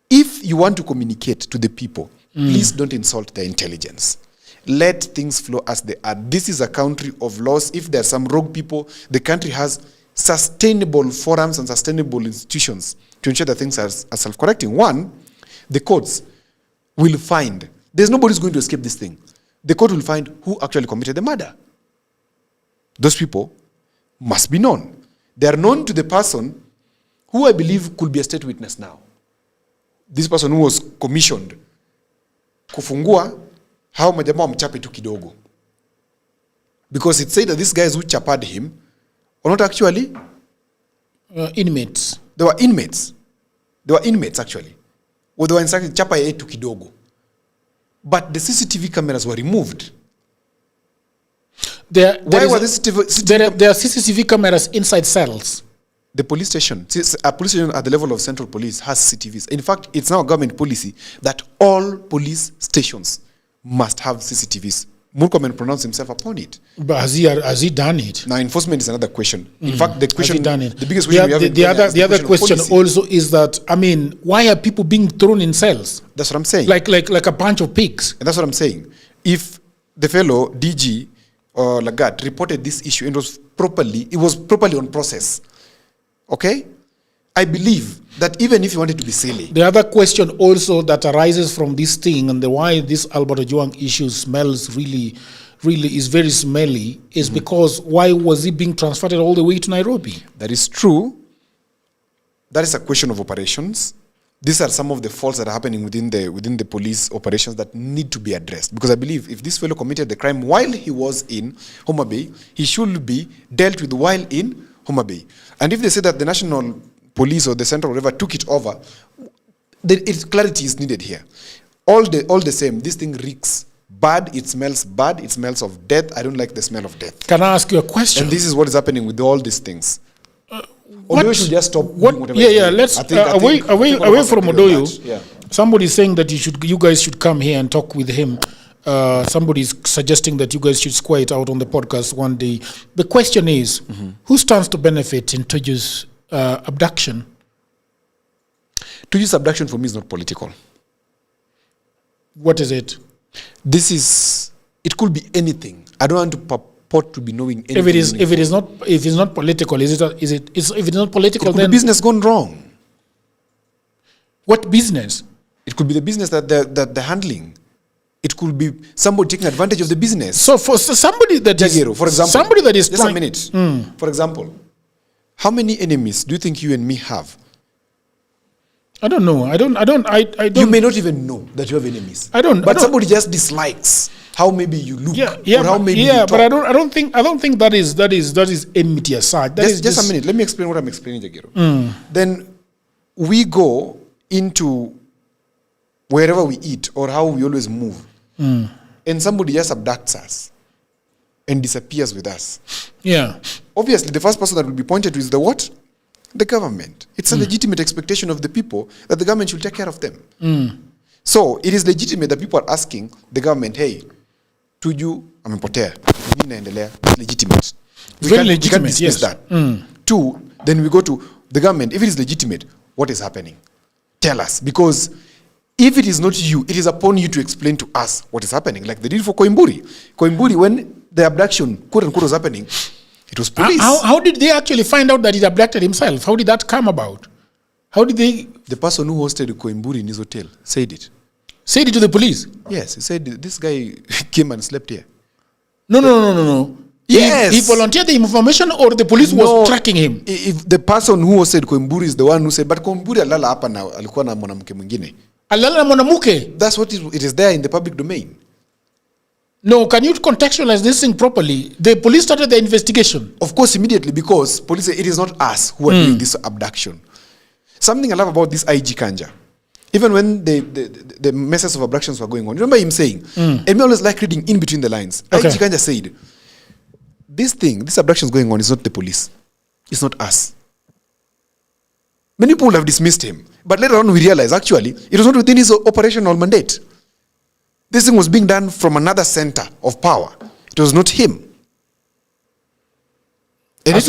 if you want to communicate to the people, please don't insult their intelligence. Let things flow as they are. This is a country of laws. If there are some rogue people, the country has sustainable forums and sustainable institutions to ensure that things are self-correcting. One, the courts will find, there's nobody who's going to escape this thing. The court will find who actually committed the murder. Those people must be known. They are known to the person who I believe could be a state witness now. This person who was commissioned kufungua hao majamaa wamchape tu kidogo. Because it said that these guys who chapad him were not actually inmates. They were inmates. They were inmates actually. Or they were instructed chapa ye tu kidogo. But the CCTV cameras were removed. Why were the CCTV? There are CCTV cameras inside cells. The police station, a police station at the level of Central Police has CCTVs. In fact, it's now a government policy that all police stations must have CCTVs. Murkomen pronounced himself upon it. But has he done it? Now, enforcement is another question. In fact, the question, done it? The biggest question we have the other question also is that, I mean, why are people being thrown in cells? That's what I'm saying. Like a bunch of pigs. And that's what I'm saying. If the fellow DG or Lagat reported this issue and it was properly on process. Okay? I believe that even if you wanted to be silly. The other question also that arises from this thing and why this Albert Ojwang issue smells really is very smelly is because why was he being transferred all the way to Nairobi? That is true. That is a question of operations. These are some of the faults that are happening within the police operations that need to be addressed. Because I believe if this fellow committed the crime while he was in Homa Bay, he should be dealt with while in Homa Bay. And if they say that the national police or the central whatever took it over, clarity is needed here. All the same, this thing reeks bad, it smells of death. I don't like the smell of death. Can I ask you a question? And this is what is happening with all these things. Odoyo should just stop doing whatever. Let's away from Odoyo. Yeah. Somebody's saying that you guys should come here and talk with him. Somebody's suggesting that you guys should square it out on the podcast one day. The question is, who stands to benefit in Tuju's abduction? Tuju's abduction for me is not political. What is it? It could be anything. I don't want to purport to be knowing anything. If it is not political, if it is not political, it could then be business gone wrong. What business? It could be the business that they're handling. It could be somebody taking advantage of the business. So for somebody that Jagero, for example, somebody that is just trying, a minute. For example, how many enemies do you think you and me have? I don't know. I don't. You may not even know that you have enemies. But somebody just dislikes how maybe you look. Yeah, or how maybe you but talk. I don't think that is enmity as such. Just a minute. Let me explain what I'm explaining, Jagero. Then we go into wherever we eat or how we always move, and somebody just abducts us and disappears with us. Yeah. Obviously, the first person that will be pointed to is the what? The government. It's a legitimate expectation of the people that the government should take care of them. So it is legitimate that people are asking the government, hey, Tuju, amepotea. Nini naendelea? It's legitimate. Very We legitimate, can't dismiss yes. that. Two, then we go to the government. If it is legitimate, what is happening? Tell us. Because if it is not you, it is upon you to explain to us what is happening. Like they did for Koimburi. Koimburi, when the abduction, quote unquote, was happening, it was police. How did they actually find out that he abducted himself? How did that come about? How did they? The person who hosted Koimburi in his hotel said it. Said it to the police? Yes, he said this guy came and slept here. No. Yes. He volunteered the information, or the police was tracking him? If the person who hosted Koimburi is the one who said, but Koimburi alala hapa na alikuwa na mwanamke mwingine. Alala na mwanamke? That's what it is there in the public domain. No, can you contextualize this thing properly? The police started the investigation. Of course, immediately, because police say it is not us who are doing this abduction. Something I love about this IG Kanja, even when the messes of abductions were going on, remember him saying, and me always like reading in between the lines. Okay. IG Kanja said, this abduction is going on, it's not the police. It's not us. Many people have dismissed him. But later on we realized, actually, it was not within his operational mandate. This thing was being done from another center of power. It was not him. As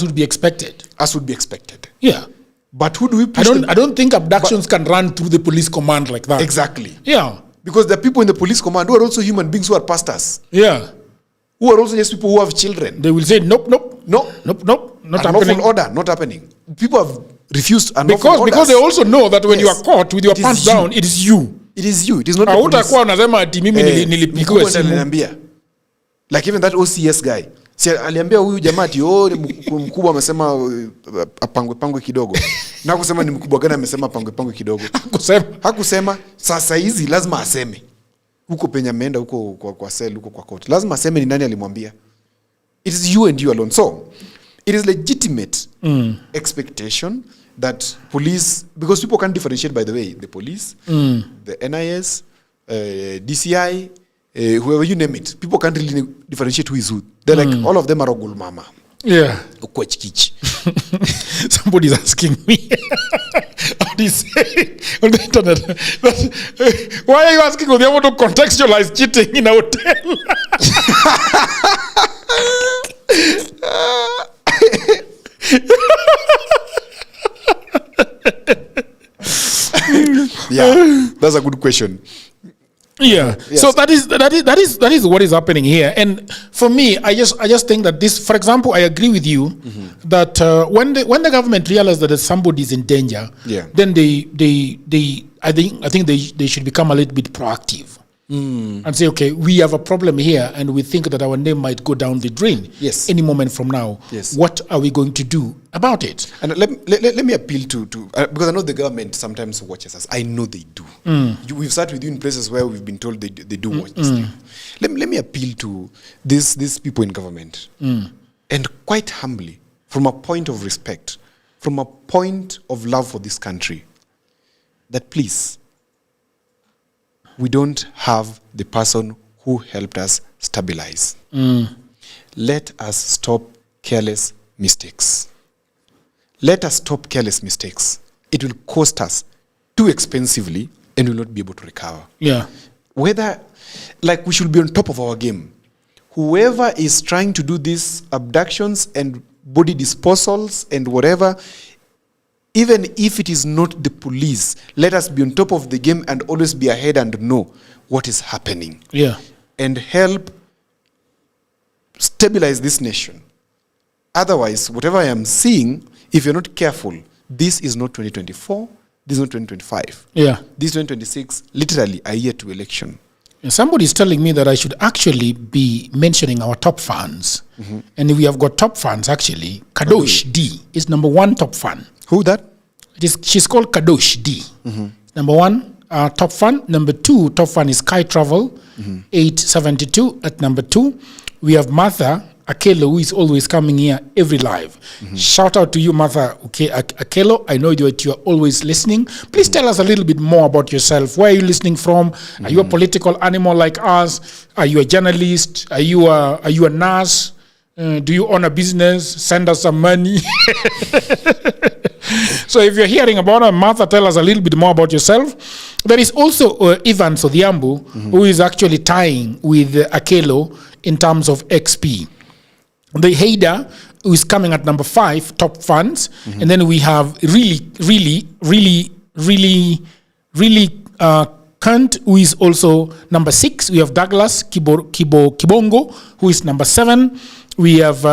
would be expected. As would be expected. Yeah. But who do we push? I don't think abductions can run through the police command like that. Exactly. Yeah. Because there are people in the police command who are also human beings who are pastors. Yeah. Who are also just people who have children. They will say, nope, not happening. Unlawful order, not happening. People have refused unlawful orders. Because they also know that when Yes. you are caught with your pants down, it is you. It is you. It is not the police. Hautakuwa unasema ati mimi nilipigiwa Mkubwa simu. aliniambia. Like even that OCS guy. Si aliambia huyu jamaa ati mkubwa amesema apangwe kidogo. Na kusema ni mkubwa gani amesema apangwe kidogo. Hakusema sasa hizi lazima aseme. Huko penye ameenda huko kwa cell huko kwa court. Lazima aseme ni nani alimwambia. It is you and you alone. So, it is legitimate expectation that police, because people can't differentiate, by the way, the police, the NIS, DCI, whoever you name it. People can't really differentiate who is who. They're like, all of them are Ogul Mama. Yeah. Ukwechkich. Somebody's asking me. How do you say on the internet? Why are you asking if they want to contextualize cheating in a hotel? Yeah, that's a good question. Yeah. Yes. So that is what is happening here. And for me, I just think that this, for example, I agree with you that when the government realizes that somebody is in danger, then I think they should become a little bit proactive and say, okay, we have a problem here, and we think that our name might go down the drain any moment from now. Yes. What are we going to do about it? And let me appeal to because I know the government sometimes watches us. I know they do. We've sat with you in places where we've been told they do watch this thing. Let me appeal to these people in government, and quite humbly, from a point of respect, from a point of love for this country, that please, we don't have the person who helped us stabilize. Let us stop careless mistakes. Let us stop careless mistakes. It will cost us too expensively and will not be able to recover. Yeah. Whether, like, we should be on top of our game. Whoever is trying to do these abductions and body disposals and whatever, even if it is not the police, let us be on top of the game and always be ahead and know what is happening. Yeah. And help stabilize this nation. Otherwise, whatever I am seeing, if you're not careful, this is not 2024, this is not 2025. Yeah. This 2026, literally a year to election. Somebody is telling me that I should actually be mentioning our top fans. And we have got top fans actually. Kadosh D is number 1 top fan. Who that? She's called Kadosh D. Number 1 top fan. Number 2 top fan is Sky Travel, 872 at number 2. We have Martha Akelo, who is always coming here every live. Shout out to you, Martha Akelo. I know that you are always listening. Please tell us a little bit more about yourself. Where are you listening from? Are you a political animal like us? Are you a journalist? Are you a nurse? Do you own a business? Send us some money. So if you're hearing about her, Martha, tell us a little bit more about yourself. There is also Ivan Sodhiambu, who is actually tying with Akelo in terms of XP. The Haida, who is coming at number 5, top fans. And then we have really Kant, who is also number 6. We have Douglas Kibongo, who is number 7. We have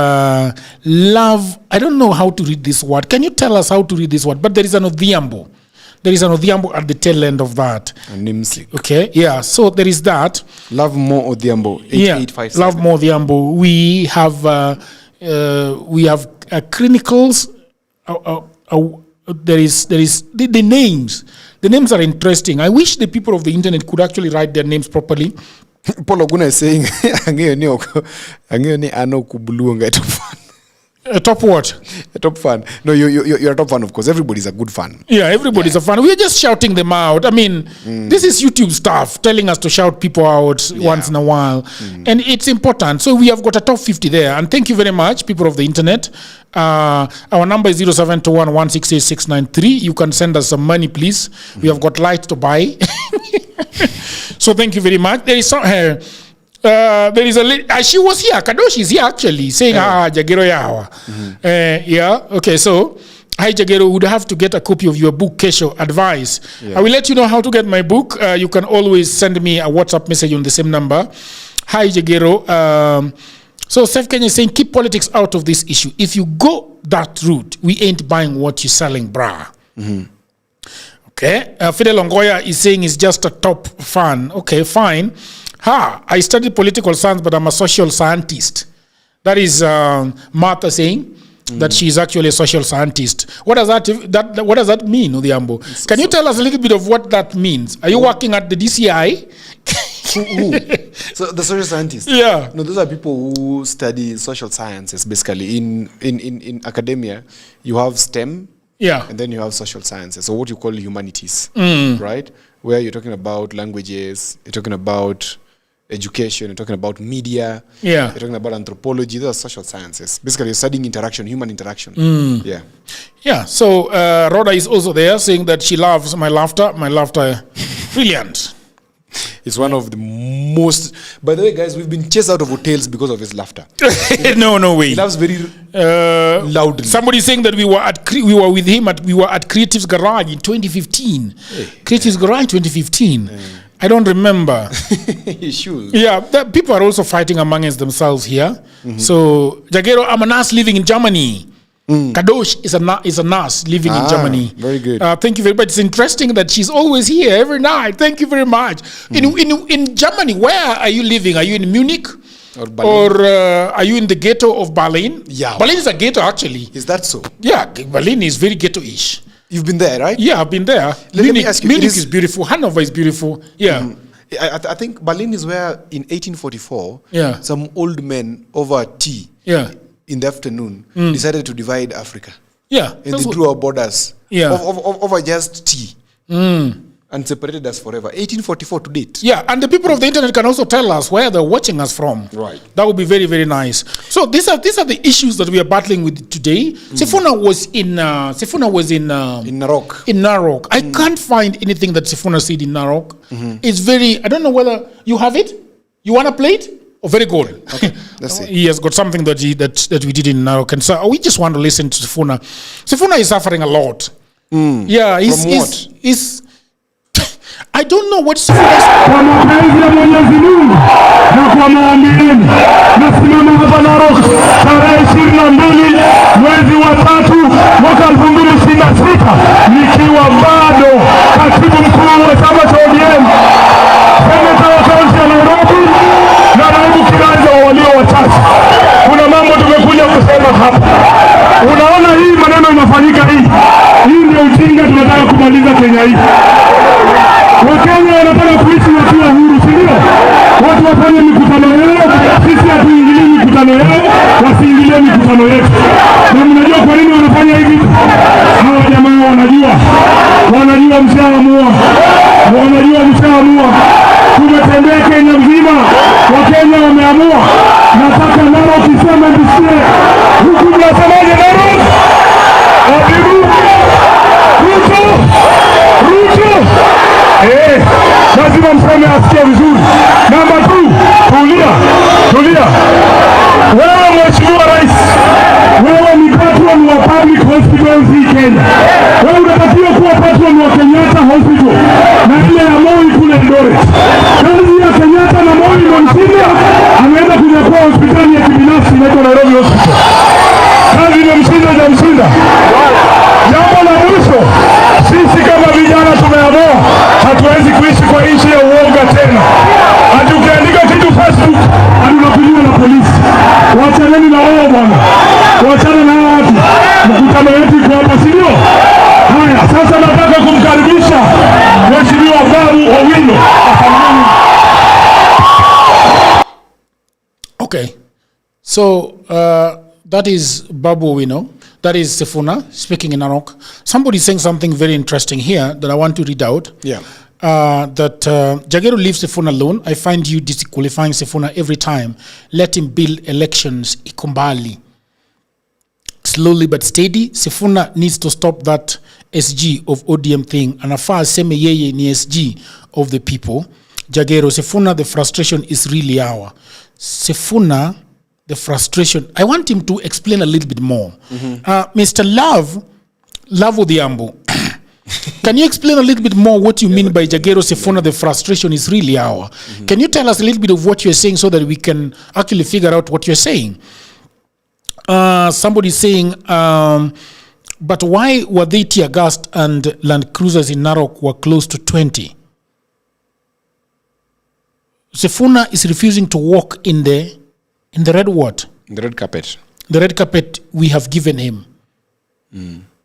Love. I don't know how to read this word. Can you tell us how to read this word? But there is an Odhiambo. There is an Odhiambo at the tail end of that. A namesake. Okay, yeah. So there is that. Love More Odhiambo, 8857. Love More Odhiambo. We have clinicals. There is the names. The names are interesting. I wish the people of the internet could actually write their names properly. Paul Oguna is saying, "Angeo ano kubuluanga top fan." A top what? A top fan. No, you're a top fan, of course. Everybody's a good fan. Yeah, everybody's a fan. We're just shouting them out. I mean, this is YouTube stuff telling us to shout people out once in a while. And it's important. So we have got a top 50 there. And thank you very much, people of the internet. Our number is 0721168693. You can send us some money, please. We have got light to buy. So thank you very much. There is some... there is a lady, she was here. Kadoshi is here actually saying, Jagero Yawa. Yeah, okay, so hi Jagero, would have to get a copy of your book, Kesho Advice. I will let you know how to get my book. You can always send me a WhatsApp message on the same number. Hi Jagero. So Seth Kenya is saying, keep politics out of this issue. If you go that route, we ain't buying what you're selling, brah. Okay, Fidel Ongoya is saying it's just a top fan. Okay, fine. I studied political science, but I'm a social scientist. That is Martha saying that she's actually a social scientist. What does that mean, Odhiambo? Can you tell us a little bit of what that means? Are you working at the DCI? Who? So the social scientists? Yeah. No, those are people who study social sciences, basically. In academia, you have STEM, and then you have social sciences, so what you call humanities, right? Where you're talking about languages, you're talking about education, you're talking about media, you're talking about anthropology. Those are social sciences. Basically, you're studying interaction, human interaction. Yeah, so Rhoda is also there saying that she loves my laughter. My laughter, brilliant. It's one of the most... By the way, guys, we've been chased out of hotels because of his laughter. No way. He laughs very loudly. Somebody saying that we were at Creative's Garage in 2015. Creative's Garage 2015. I don't remember. You should. Yeah, people are also fighting amongst themselves here. So, Jagero, I'm a nurse living in Germany. Kadosh is a nurse living in Germany. Very good. Thank you very much. It's interesting that she's always here every night. Thank you very much. In Germany, where are you living? Are you in Munich? Or are you in the ghetto of Berlin? Yeah. Berlin is a ghetto, actually. Is that so? Yeah, Berlin is very ghetto-ish. You've been there, right? Yeah, I've been there. Let me ask you, Munich is beautiful. Hanover is beautiful. Yeah. I think Berlin is where in 1844, some old men over tea in the afternoon decided to divide Africa. Yeah. And they drew our borders over just tea. And separated us forever. 1844 to date. Yeah, and the people of the internet can also tell us where they're watching us from. Right. That would be very, very nice. So these are the issues that we are battling with today. Sifuna was in Narok. In Narok. I can't find anything that Sifuna said in Narok. It's very, I don't know whether you have it. You want to play it? Oh, very good. Okay, let's see. He has got something that we did in Narok. And so we just want to listen to Sifuna. Sifuna is suffering a lot. Yeah, From what? I don't know what's Kwa mapenzi ya Mwenyezi Mungu na kwa maombi yenu, nasimama hapa Narok tarehe 22 mwezi wa 3 mwaka 2026 nikiwa bado katibu mkuu wa chama cha ODM, seneta wa kaunti ya Nairobi na naibu kiranja wa walio wachache. Kuna mambo tumekuja kusema hapa. Unaona hii maneno inafanyika hii ndio ujinga tunataka kumaliza Kenya hii. Wakenya wanataka kuishi wakiwa huru, si ndio? Watu wafanye mikutano yao, sisi hatuingilii mikutano yao, wasiingilie mikutano yetu. Na mnajua kwa nini wanafanya hivi? Hawa jamaa wanajua mshaamua. Tumetembea Kenya mzima, Wakenya wameamua. Nataka Narok iseme msikie. Huku mnasemaje Narok? Ruto! Lazima mseme asikie vizuri. Namba 2, tulia. Wewe Mheshimiwa Rais, wewe ni patron wa public hospitals hii Kenya. Wewe unatakiwa kuwa patron wa Kenyatta Hospital na ile ya Moi kule Eldoret. Kazi ya Kenyatta na Moi ndio mshinda, ameenda kunyakua hospitali ya kibinafsi inaitwa Nairobi Hospital. Kazi ndio mshinda. Jambo la mwisho, sisi kama vijana tumeamua hatuwezi kuishi kwa nchi ya uoga tena. Hatukiandika kitu Facebook, hatunakuliwa na polisi. Wachaneni na wao bwana. Wachana na watu. Mkutano wetu iko hapa, si ndio? Haya, sasa nataka kumkaribisha Mheshimiwa Babu Owino. Okay. So, that is Babu Owino. That is Sifuna speaking in Narok. Somebody is saying something very interesting here that I want to read out. Yeah. That Jagero leaves Sifuna alone. I find you disqualifying Sifuna every time. Let him build elections ikumbali. Slowly but steady. Sifuna needs to stop that SG of ODM thing. And afar seme yeye ni SG of the people. Jagero, Sifuna, the frustration is really our. Sifuna, the frustration. I want him to explain a little bit more. Mr. Love Odhiambo, can you explain a little bit more what you mean by Jagero Sifuna, the frustration is really our? Can you tell us a little bit of what you're saying so that we can actually figure out what you're saying? Somebody saying, but why were they tear gassed and Land Cruisers in Narok were close to 20? Sifuna is refusing to walk in the red what? The red carpet. The red carpet we have given him.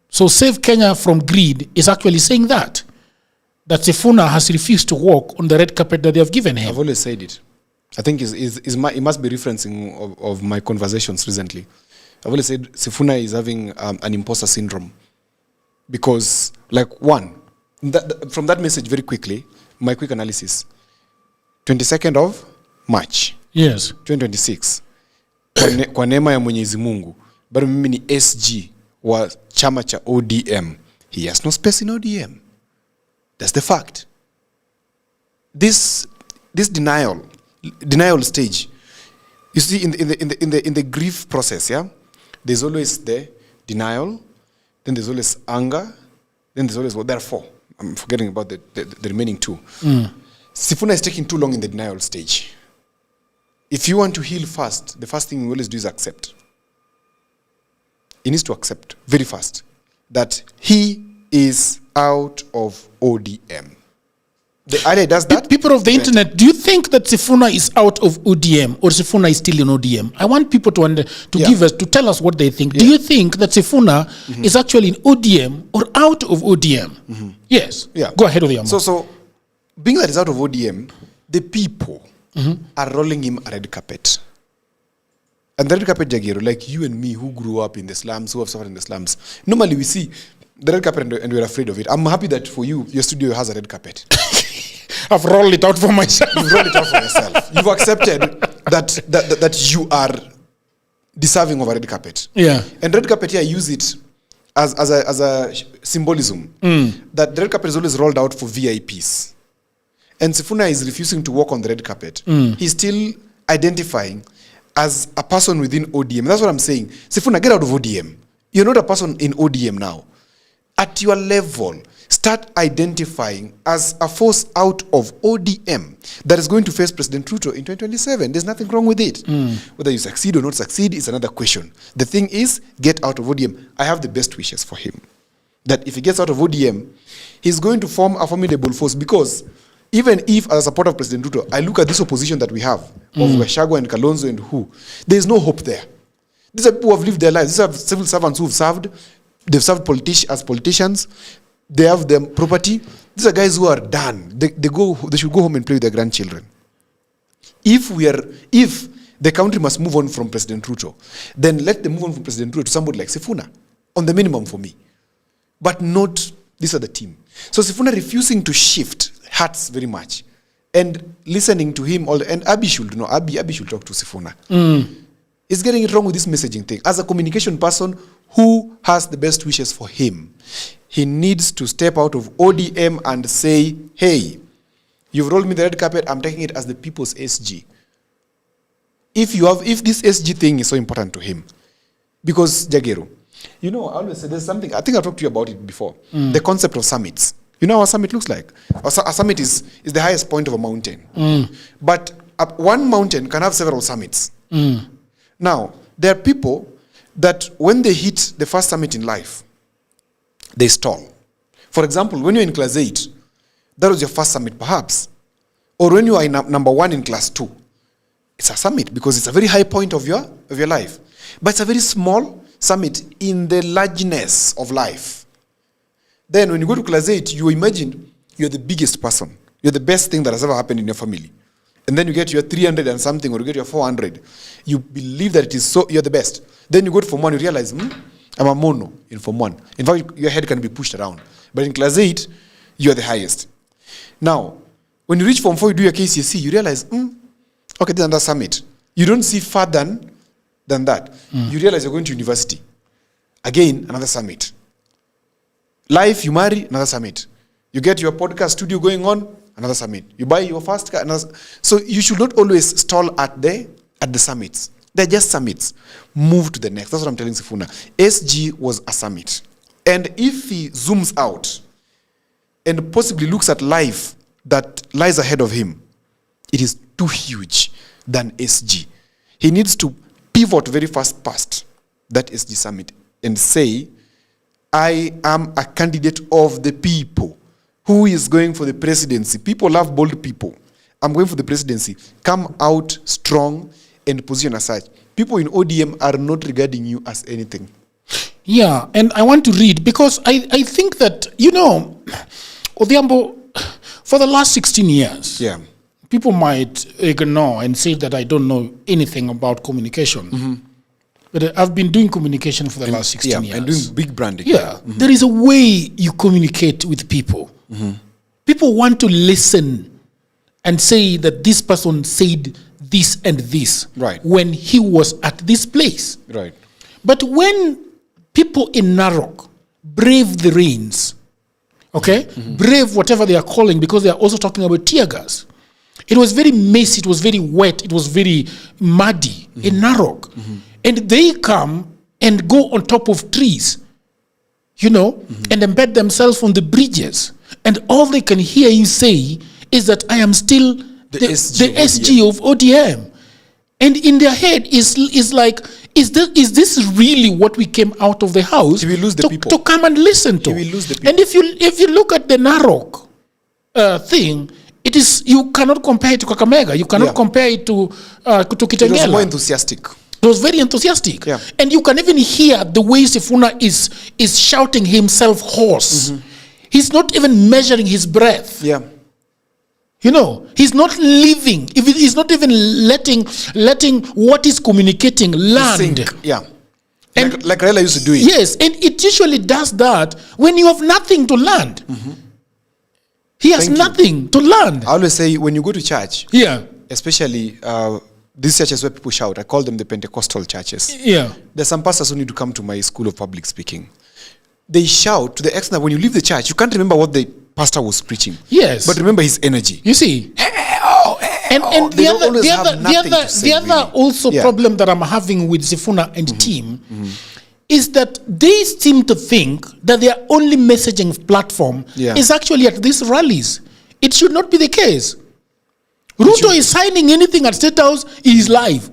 So Save Kenya from Greed is actually saying that Sifuna has refused to walk on the red carpet that they have given him. I've always said it. I think he must be referencing of my conversations recently. I've always said Sifuna is having an imposter syndrome. Because, like, from that message very quickly, my quick analysis, 22nd of March. Yes. 2026. Kwa neema ya Mwenyezi Mungu, bado mimi ni SG wa chama cha ODM. He has no space in ODM. That's the fact. This denial stage, you see, in the grief process, yeah, there's always the denial, then there's always anger, then there's always therefore. I'm forgetting about the remaining two. Sifuna is taking too long in the denial stage. If you want to heal fast, the first thing we always do is accept. He needs to accept very fast that he is out of ODM. The idea does that. People of the internet, do you think that Sifuna is out of ODM or Sifuna is still in ODM? I want people to tell us what they think. Do you think that Sifuna is actually in ODM or out of ODM? Yes. Yeah. Go ahead with your answer. So being that he's out of ODM, the people are rolling him a red carpet. And the red carpet, Jagero, like you and me who grew up in the slums, who have suffered in the slums, normally we see the red carpet and we're afraid of it. I'm happy that for you, your studio has a red carpet. I've rolled it out for myself. You've rolled it out for yourself. You've accepted that you are deserving of a red carpet. Yeah. And red carpet here, I use it as a symbolism that the red carpet is always rolled out for VIPs. And Sifuna is refusing to walk on the red carpet. He's still identifying as a person within ODM. That's what I'm saying. Sifuna, get out of ODM. You're not a person in ODM now. at your level, start identifying as a force out of ODM that is going to face President Ruto in 2027. There's nothing wrong with it. Whether you succeed or not succeed is another question. The thing is, get out of ODM. I have the best wishes for him. That if he gets out of ODM, he's going to form a formidable force, because even if, as a supporter of President Ruto, I look at this opposition that we have of Gachagua and Kalonzo and who, there is no hope there. These are people who have lived their lives. These are civil servants who have served. They've served as politicians. They have their property. These are guys who are done. They should go home and play with their grandchildren. If the country must move on from President Ruto, then let them move on from President Ruto to somebody like Sifuna, on the minimum for me. But not this other team. So Sifuna refusing to shift hurts very much. And listening to him, and Abi should know, Abi should talk to Sifuna. He's getting it wrong with this messaging thing. As a communication person who has the best wishes for him, he needs to step out of ODM and say, hey, you've rolled me the red carpet, I'm taking it as the people's SG. If this SG thing is so important to him, because Jagero, I always say there's something, I think I talked to you about it before, the concept of summits. You know how a summit looks like? A summit is the highest point of a mountain. But one mountain can have several summits. Now, there are people that when they hit the first summit in life, they stall. For example, when you're in class 8, that was your first summit perhaps. Or when you are in number 1 in class 2, it's a summit because it's a very high point of your life. But it's a very small summit in the largeness of life. Then when you go to class 8, you imagine you're the biggest person. You're the best thing that has ever happened in your family. And then you get your 300 and something, or you get your 400. You believe that it is so, you're the best. Then you go to Form 1, you realize, I'm a mono in Form 1. In fact, your head can be pushed around. But in class 8, you're the highest. Now, when you reach Form 4, you do your KCSE, you realize, okay, this is another summit. You don't see further than that. You realize you're going to university. Again, another summit. Life, you marry, another summit. You get your podcast studio going on, another summit. You buy your first car, another. So you should not always stall at the summits. They're just summits. Move to the next. That's what I'm telling Sifuna. SG was a summit. And if he zooms out and possibly looks at life that lies ahead of him, it is too huge than SG. He needs to pivot very fast past that SG summit and say, I am a candidate of the people. Who is going for the presidency? People love bold people. I'm going for the presidency. Come out strong and position as such. People in ODM are not regarding you as anything. Yeah, and I want to read, because I think that, Odhiambo, for the last 16 years, people might ignore and say that I don't know anything about communication. But I've been doing communication for the last 16 years. And doing big branding. There is a way you communicate with people. People want to listen and say that this person said this and this when he was at this place. But when people in Narok brave the rains, brave whatever they are calling, because they are also talking about tear gas. It was very messy, it was very wet, it was very muddy in Narok. And they come and go on top of trees, and embed themselves on the bridges. And all they can hear you say is that I am still the SG of ODM. And in their head is like, is this really what we came out of the house to come and listen to? And if you look at the Narok thing, it is, you cannot compare it to Kakamega. You cannot compare it to Kitengela. It was more enthusiastic. It was very enthusiastic. And you can even hear the way Sifuna is shouting himself hoarse. He's not even measuring his breath. He's not living. He's not even letting what he's communicating land. And like Raila used to do it. Yes, and it usually does that when you have nothing to land. He has nothing to land. I always say, when you go to church, especially these churches where people shout, I call them the Pentecostal churches. There's some pastors who need to come to my school of public speaking. They shout to the extent that when you leave the church, you can't remember what the pastor was preaching. But remember his energy. You see? And the other also problem that I'm having with Sifuna and team is that they seem to think that their only messaging platform is actually at these rallies. It should not be the case. Ruto is signing anything at State House, he is live.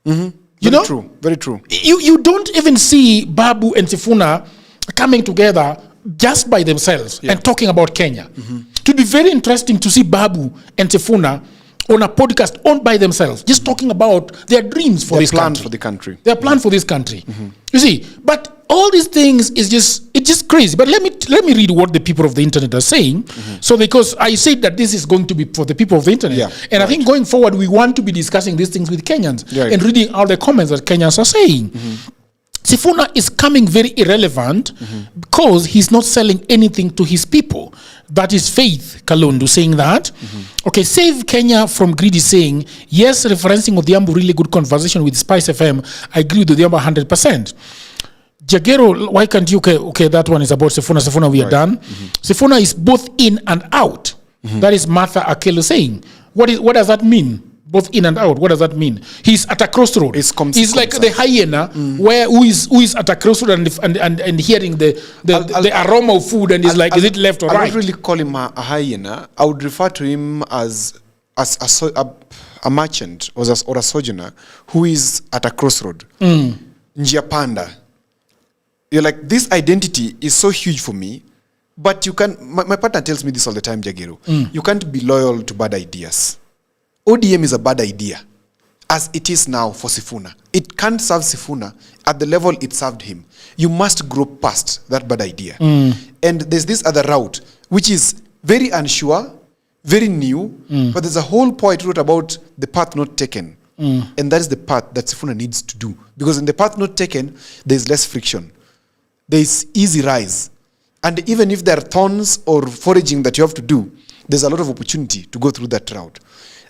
You know? True. Very true. You don't even see Babu and Sifuna coming together just by themselves and talking about Kenya. It would be very interesting to see Babu and Sifuna on a podcast owned by themselves, just talking about their dreams for this country. For the country. Their plan for this country. You see, but all these things it's just crazy. But let me read what the people of the internet are saying. So because I said that this is going to be for the people of the internet. And I think going forward, we want to be discussing these things with Kenyans and reading all the comments that Kenyans are saying. Sifuna is coming very irrelevant because he's not selling anything to his people. That is Faith Kalundu saying that. Okay, Save Kenya from Greedy saying, yes, referencing Odhiambo, really good conversation with Spice FM. I agree with Odhiambo 100%. Jagero, why can't you, okay, that one is about Sifuna. Sifuna, we are done. Sifuna is both in and out. That is Martha Akelo saying. What does that mean? Both in and out. What does that mean? He's at a crossroad. He's like the hyena who is at a crossroad and hearing the aroma of food and is like, is it left or right? I don't really call him a hyena. I would refer to him as a merchant or a sojourner who is at a crossroad. Njia panda. You're like, this identity is so huge for me, but you can't, my partner tells me this all the time, Jagero. You can't be loyal to bad ideas. ODM is a bad idea, as it is now for Sifuna. It can't serve Sifuna at the level it served him. You must grow past that bad idea. And there's this other route, which is very unsure, very new, but there's a whole poet wrote about the path not taken. And that is the path that Sifuna needs to do. Because in the path not taken, there's less friction. There's easy rise. And even if there are thorns or foraging that you have to do, there's a lot of opportunity to go through that route.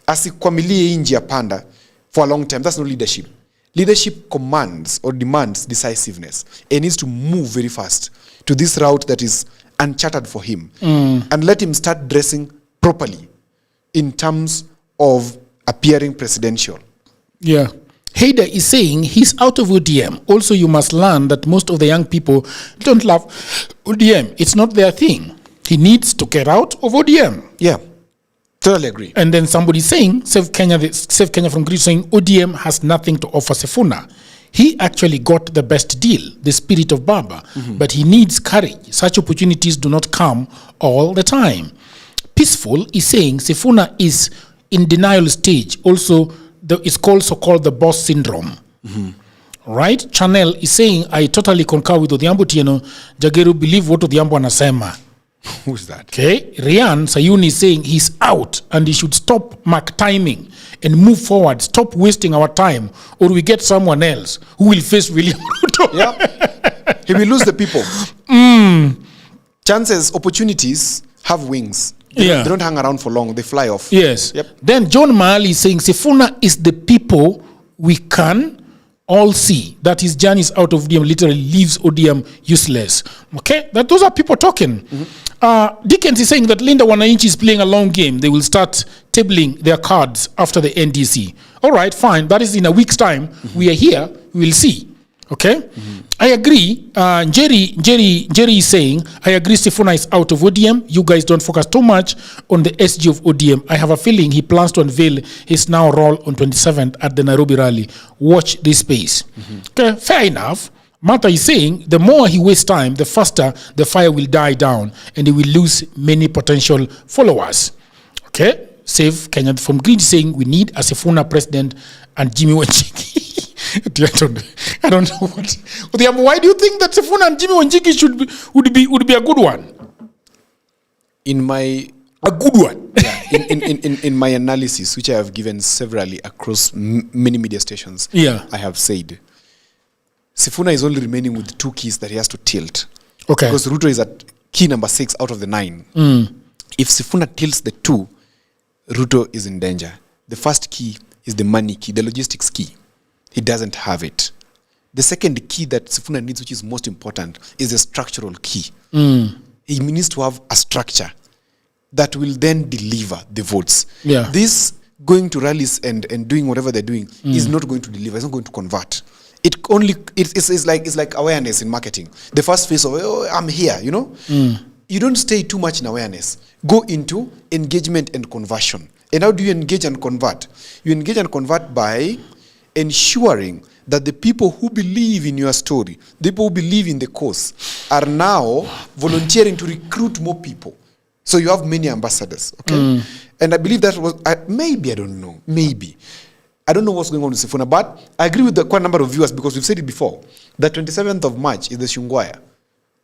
Asikwamilie inji ya panda for a long time. That's not leadership. Leadership commands or demands decisiveness. It needs to move very fast to this route that is uncharted for him. And let him start dressing properly in terms of appearing presidential. Yeah. Hader is saying he's out of ODM. Also, you must learn that most of the young people don't love ODM. It's not their thing. He needs to get out of ODM. Yeah. Totally agree. And then somebody saying, Save Kenya from Greece, saying ODM has nothing to offer Sifuna. He actually got the best deal, the spirit of Baba, but he needs courage. Such opportunities do not come all the time. Peaceful is saying Sifuna is in denial stage. Also, it's also called the boss syndrome. Right? Chanel is saying, I totally concur with Odhiambo Tieno. Jageru, believe what Odhiambo anasema. Who's that? Okay. Rian Sayuni is saying he's out and he should stop mark timing and move forward. Stop wasting our time, or we get someone else who will face William Ruto. Yeah. He will lose the people. Chances, opportunities have wings. They don't hang around for long. They fly off. Yes. Yep. Then John Mahali is saying Sifuna is the people we can all see that his journey out of ODM literally leaves ODM useless. Okay, those are people talking. Dickens is saying that Linda Wananchi is playing a long game. They will start tabling their cards after the NDC. All right, fine. That is in a week's time. We are here. We will see. Okay, I agree. Jerry is saying, I agree Sifuna is out of ODM. You guys don't focus too much on the SG of ODM. I have a feeling he plans to unveil his now role on 27th at the Nairobi rally. Watch this space. Okay, fair enough. Martha is saying the more he wastes time, the faster the fire will die down and he will lose many potential followers. Okay, Save Kenya from Green saying we need a Sifuna president and Jimmy Wanjigi. I don't know what. Why do you think that Sifuna and Jimmy Wanjigi would be a good one? A good one. In my analysis, which I have given severally across many media stations, I have said Sifuna is only remaining with 2 keys that he has to tilt. Okay. Because Ruto is at key number 6 out of the 9. If Sifuna tilts the 2, Ruto is in danger. The first key is the money key, the logistics key. He doesn't have it. The second key that Sifuna needs, which is most important, is the structural key. He needs to have a structure that will then deliver the votes. This going to rallies and doing whatever they're doing is not going to deliver. It's not going to convert. It's like awareness in marketing. The first phase of, oh, I'm here, you know. You don't stay too much in awareness. Go into engagement and conversion. And how do you engage and convert? You engage and convert by ensuring that the people who believe in your story, the people who believe in the cause, are now volunteering to recruit more people. So you have many ambassadors, okay? And I believe that was, maybe, I don't know, maybe. I don't know what's going on with Sifuna, but I agree with the quite number of viewers, because we've said it before, that 27th of March is the Shungwaya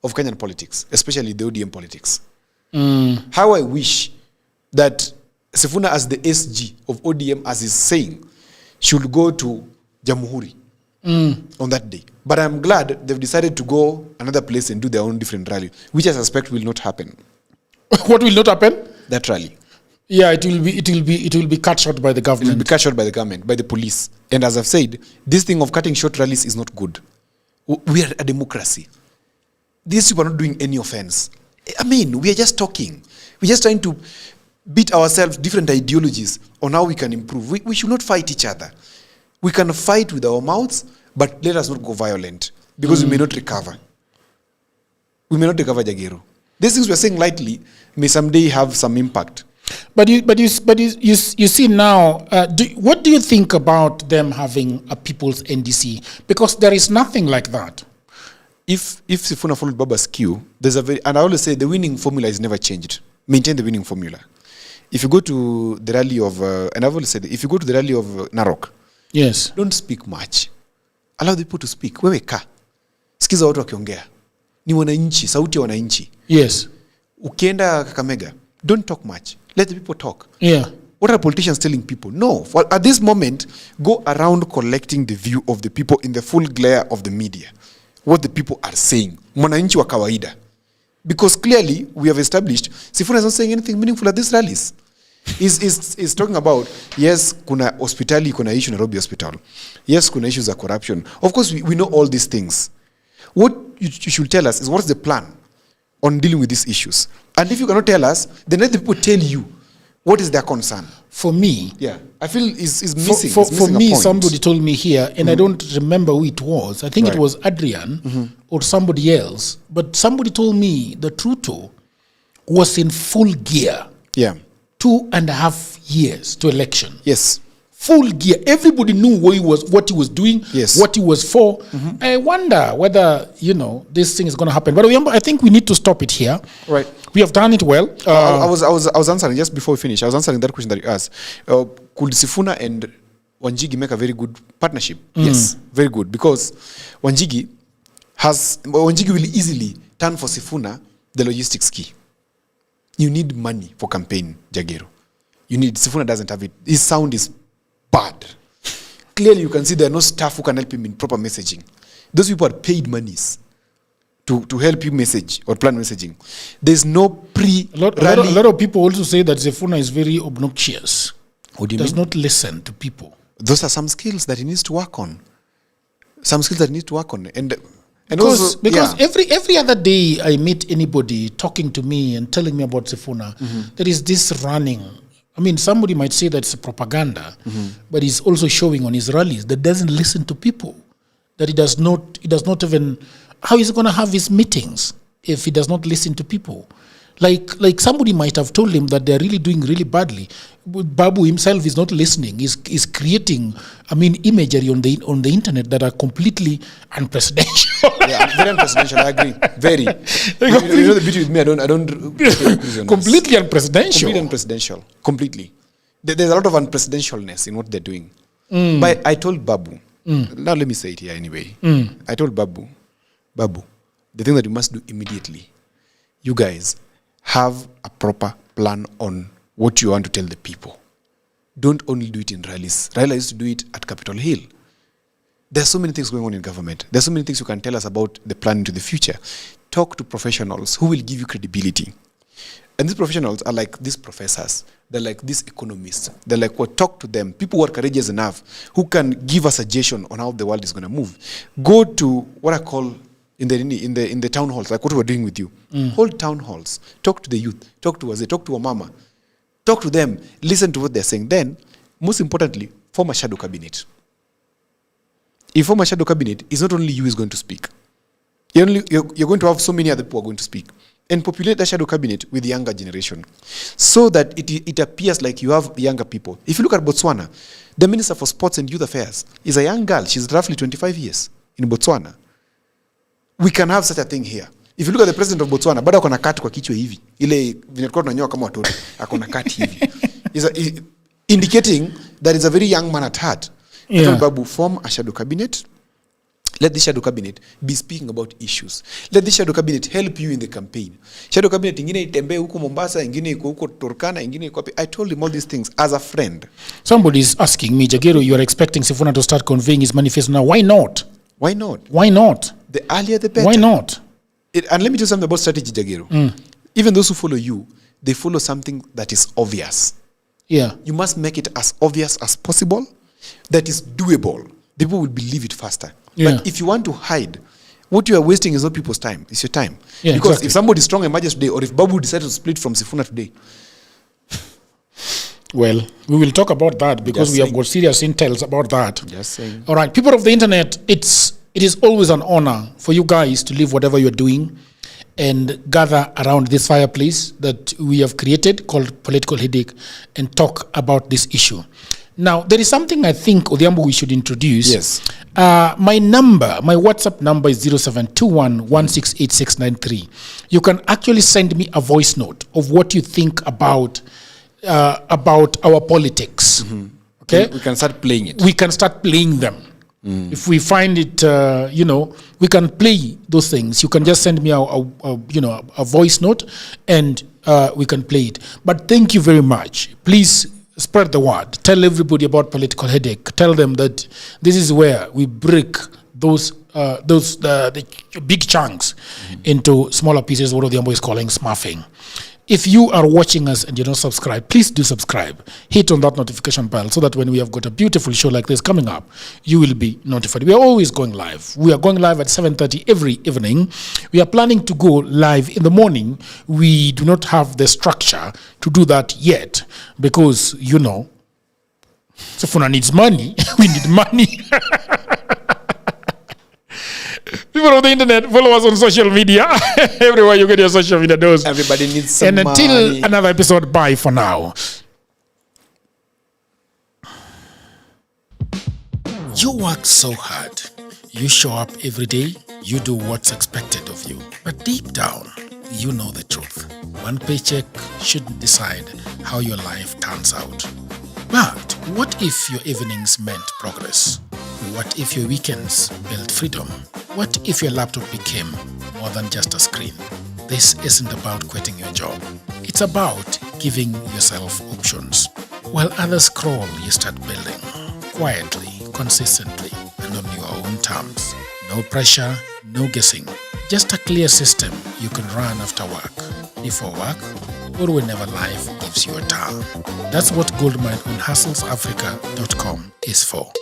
of Kenyan politics, especially the ODM politics. How I wish that Sifuna, as the SG of ODM, as is saying, should go to Jamhuri on that day. But I'm glad they've decided to go another place and do their own different rally, which I suspect will not happen. What will not happen? That rally. Yeah, it will be cut short by the It government. will be cut short by the government, by the police. And as I've said, this thing of cutting short rallies is not good. We are a democracy. These people are not doing any offense. I mean, we are just talking. We're just trying to beat ourselves different ideologies on how we can improve. We should not fight each other. We can fight with our mouths, but let us not go violent, because we may not recover. We may not recover Jagero. These things we're saying lightly may someday have some impact. But you see now, what do you think about them having a people's NDC? Because there is nothing like that. If Sifuna followed Baba's cue, there's and I always say the winning formula is never changed. Maintain the winning formula. If you go to the rally of, and I've always said, if you go to the rally of Narok, yes, don't speak much. Allow the people to speak. Wewe ka. Sikiza watu wakiongea. Ni wananchi, sauti ya wananchi. Yes. Ukienda Kakamega, don't talk much. Let the people talk. Yeah. What are politicians telling people? No. Well, at this moment, go around collecting the view of the people in the full glare of the media. What the people are saying. Mwananchi wa kawaida. Because clearly, we have established, Sifuna is not saying anything meaningful at these rallies. He's talking about, yes, kuna hospitali, kuna issue Nairobi hospital. Yes, kuna issues of corruption. Of course, we know all these things. What you should tell us is what's the plan on dealing with these issues. And if you cannot tell us, then let the people tell you what is their concern. For me, yeah, I feel is missing. For me, somebody told me here, and I don't remember who it was. I think it was Adrian or somebody else. But somebody told me the Tuju was in full gear. Yeah. 2.5 years to election. Yes. Full gear. Everybody knew what he was doing, yes, what he was for. I wonder whether, this thing is going to happen. But I think we need to stop it here. Right. We have done it well. I was answering just before we finish. I was answering that question that you asked. Could Sifuna and Wanjigi make a very good partnership? Yes, very good, because Wanjigi will easily turn for Sifuna the logistics key. You need money for campaign, Jagero. Sifuna doesn't have it. His sound is bad. Clearly, you can see there are no staff who can help him in proper messaging. Those people are paid monies to help you message or plan messaging. There's no pre-rally. A lot of people also say that Sifuna is very obnoxious. What do you does mean? not listen to people. Those are some skills that he needs to work on. And because every other day I meet anybody talking to me and telling me about Sifuna, there is this running. I mean, somebody might say that's propaganda, but he's also showing on his rallies that doesn't listen to people. That he does not even. How is he going to have his meetings if he does not listen to people? Like somebody might have told him that they're really doing really badly. Babu himself is not listening. He's creating, imagery on the internet that are completely unprecedented. Yeah, very unprecedented. I agree. Very. You know the beauty with me. I don't. Completely unprecedented. Completely unprecedented. Completely. There's a lot of unprecedentalness in what they're doing. But I told Babu. Now let me say it here anyway. I told Babu, the thing that you must do immediately, you guys have a proper plan on what you want to tell the people. Don't only do it in rallies. Raila used to do it at Capitol Hill. There's so many things going on in government. There's so many things you can tell us about the plan into the future. Talk to professionals who will give you credibility. And these professionals are like these professors. They're like these economists. They're like, talk to them. People who are courageous enough, who can give a suggestion on how the world is going to move. Go to what I call in the town halls, like what we're doing with you. Hold town halls. Talk to the youth. Talk to us. Talk to our mama. Talk to them. Listen to what they're saying. Then, most importantly, form a shadow cabinet. If form a shadow cabinet, it's not only you is going to speak. You're going to have so many other people who are going to speak. And populate the shadow cabinet with the younger generation so that it appears like you have younger people. If you look at Botswana, the Minister for Sports and Youth Affairs is a young girl. She's roughly 25 years in Botswana. We can have such a thing here. If you look at the president of Botswana, bado akona kati kwa kichwa hivi. Ile vinatoka tunanyoa kama watoto. Akona kati hivi. Indicating that is a very young man at heart. Yeah. Babu, form a shadow cabinet. Let the shadow cabinet be speaking about issues. Let the shadow cabinet help you in the campaign. Shadow cabinet ingine itembee huko Mombasa, ingine iko huko Turkana, ingine iko wapi. I told him all these things as a friend. Somebody is asking me, Jagero, you are expecting Sifuna to start conveying his manifesto now. Why not? Why not? Why not? The earlier the better. Why not? And let me tell you something about strategy, Jagero. Even those who follow you, they follow something that is obvious. Yeah. You must make it as obvious as possible, that is doable. People will believe it faster. Yeah. But if you want to hide, what you are wasting is not people's time. It's your time. Yeah, because exactly. if somebody strong emerges today, or if Babu decides to split from Sifuna today. Well, we will talk about that because Just we have saying. got serious intels about that. Just saying. All right, people of the internet, it is always an honor for you guys to leave whatever you're doing and gather around this fireplace that we have created called Political Headache and talk about this issue. Now, there is something I think, Odhiambo, we should introduce. Yes. My WhatsApp number is 0721-168693. You can actually send me a voice note of what you think about our politics. Okay? We can start playing it. We can start playing them. If we find it, we can play those things. You can just send me a voice note and we can play it. But thank you very much. Please spread the word. Tell everybody about Political Headache. Tell them that this is where we break the big chunks into smaller pieces, what Odhiambo is calling smurfing. If you are watching us and you're not subscribed, please do subscribe. Hit on that notification bell so that when we have got a beautiful show like this coming up, you will be notified. We are always going live. We are going live at 7:30 every evening. We are planning to go live in the morning. We do not have the structure to do that yet because, Sifuna needs money. We need money. People on the internet, follow us on social media. Everywhere you get your social media dose. Everybody needs some money. And until money. another episode, bye for now. You work so hard. You show up every day. You do what's expected of you. But deep down, you know the truth. One paycheck shouldn't decide how your life turns out. But what if your evenings meant progress? What if your weekends built freedom? What if your laptop became more than just a screen? This isn't about quitting your job. It's about giving yourself options. While others scroll, you start building. Quietly, consistently, and on your own terms. No pressure, no guessing. Just a clear system you can run after work, before work, or whenever life gives you a turn. That's what Goldmine on hustlesafrica.com is for.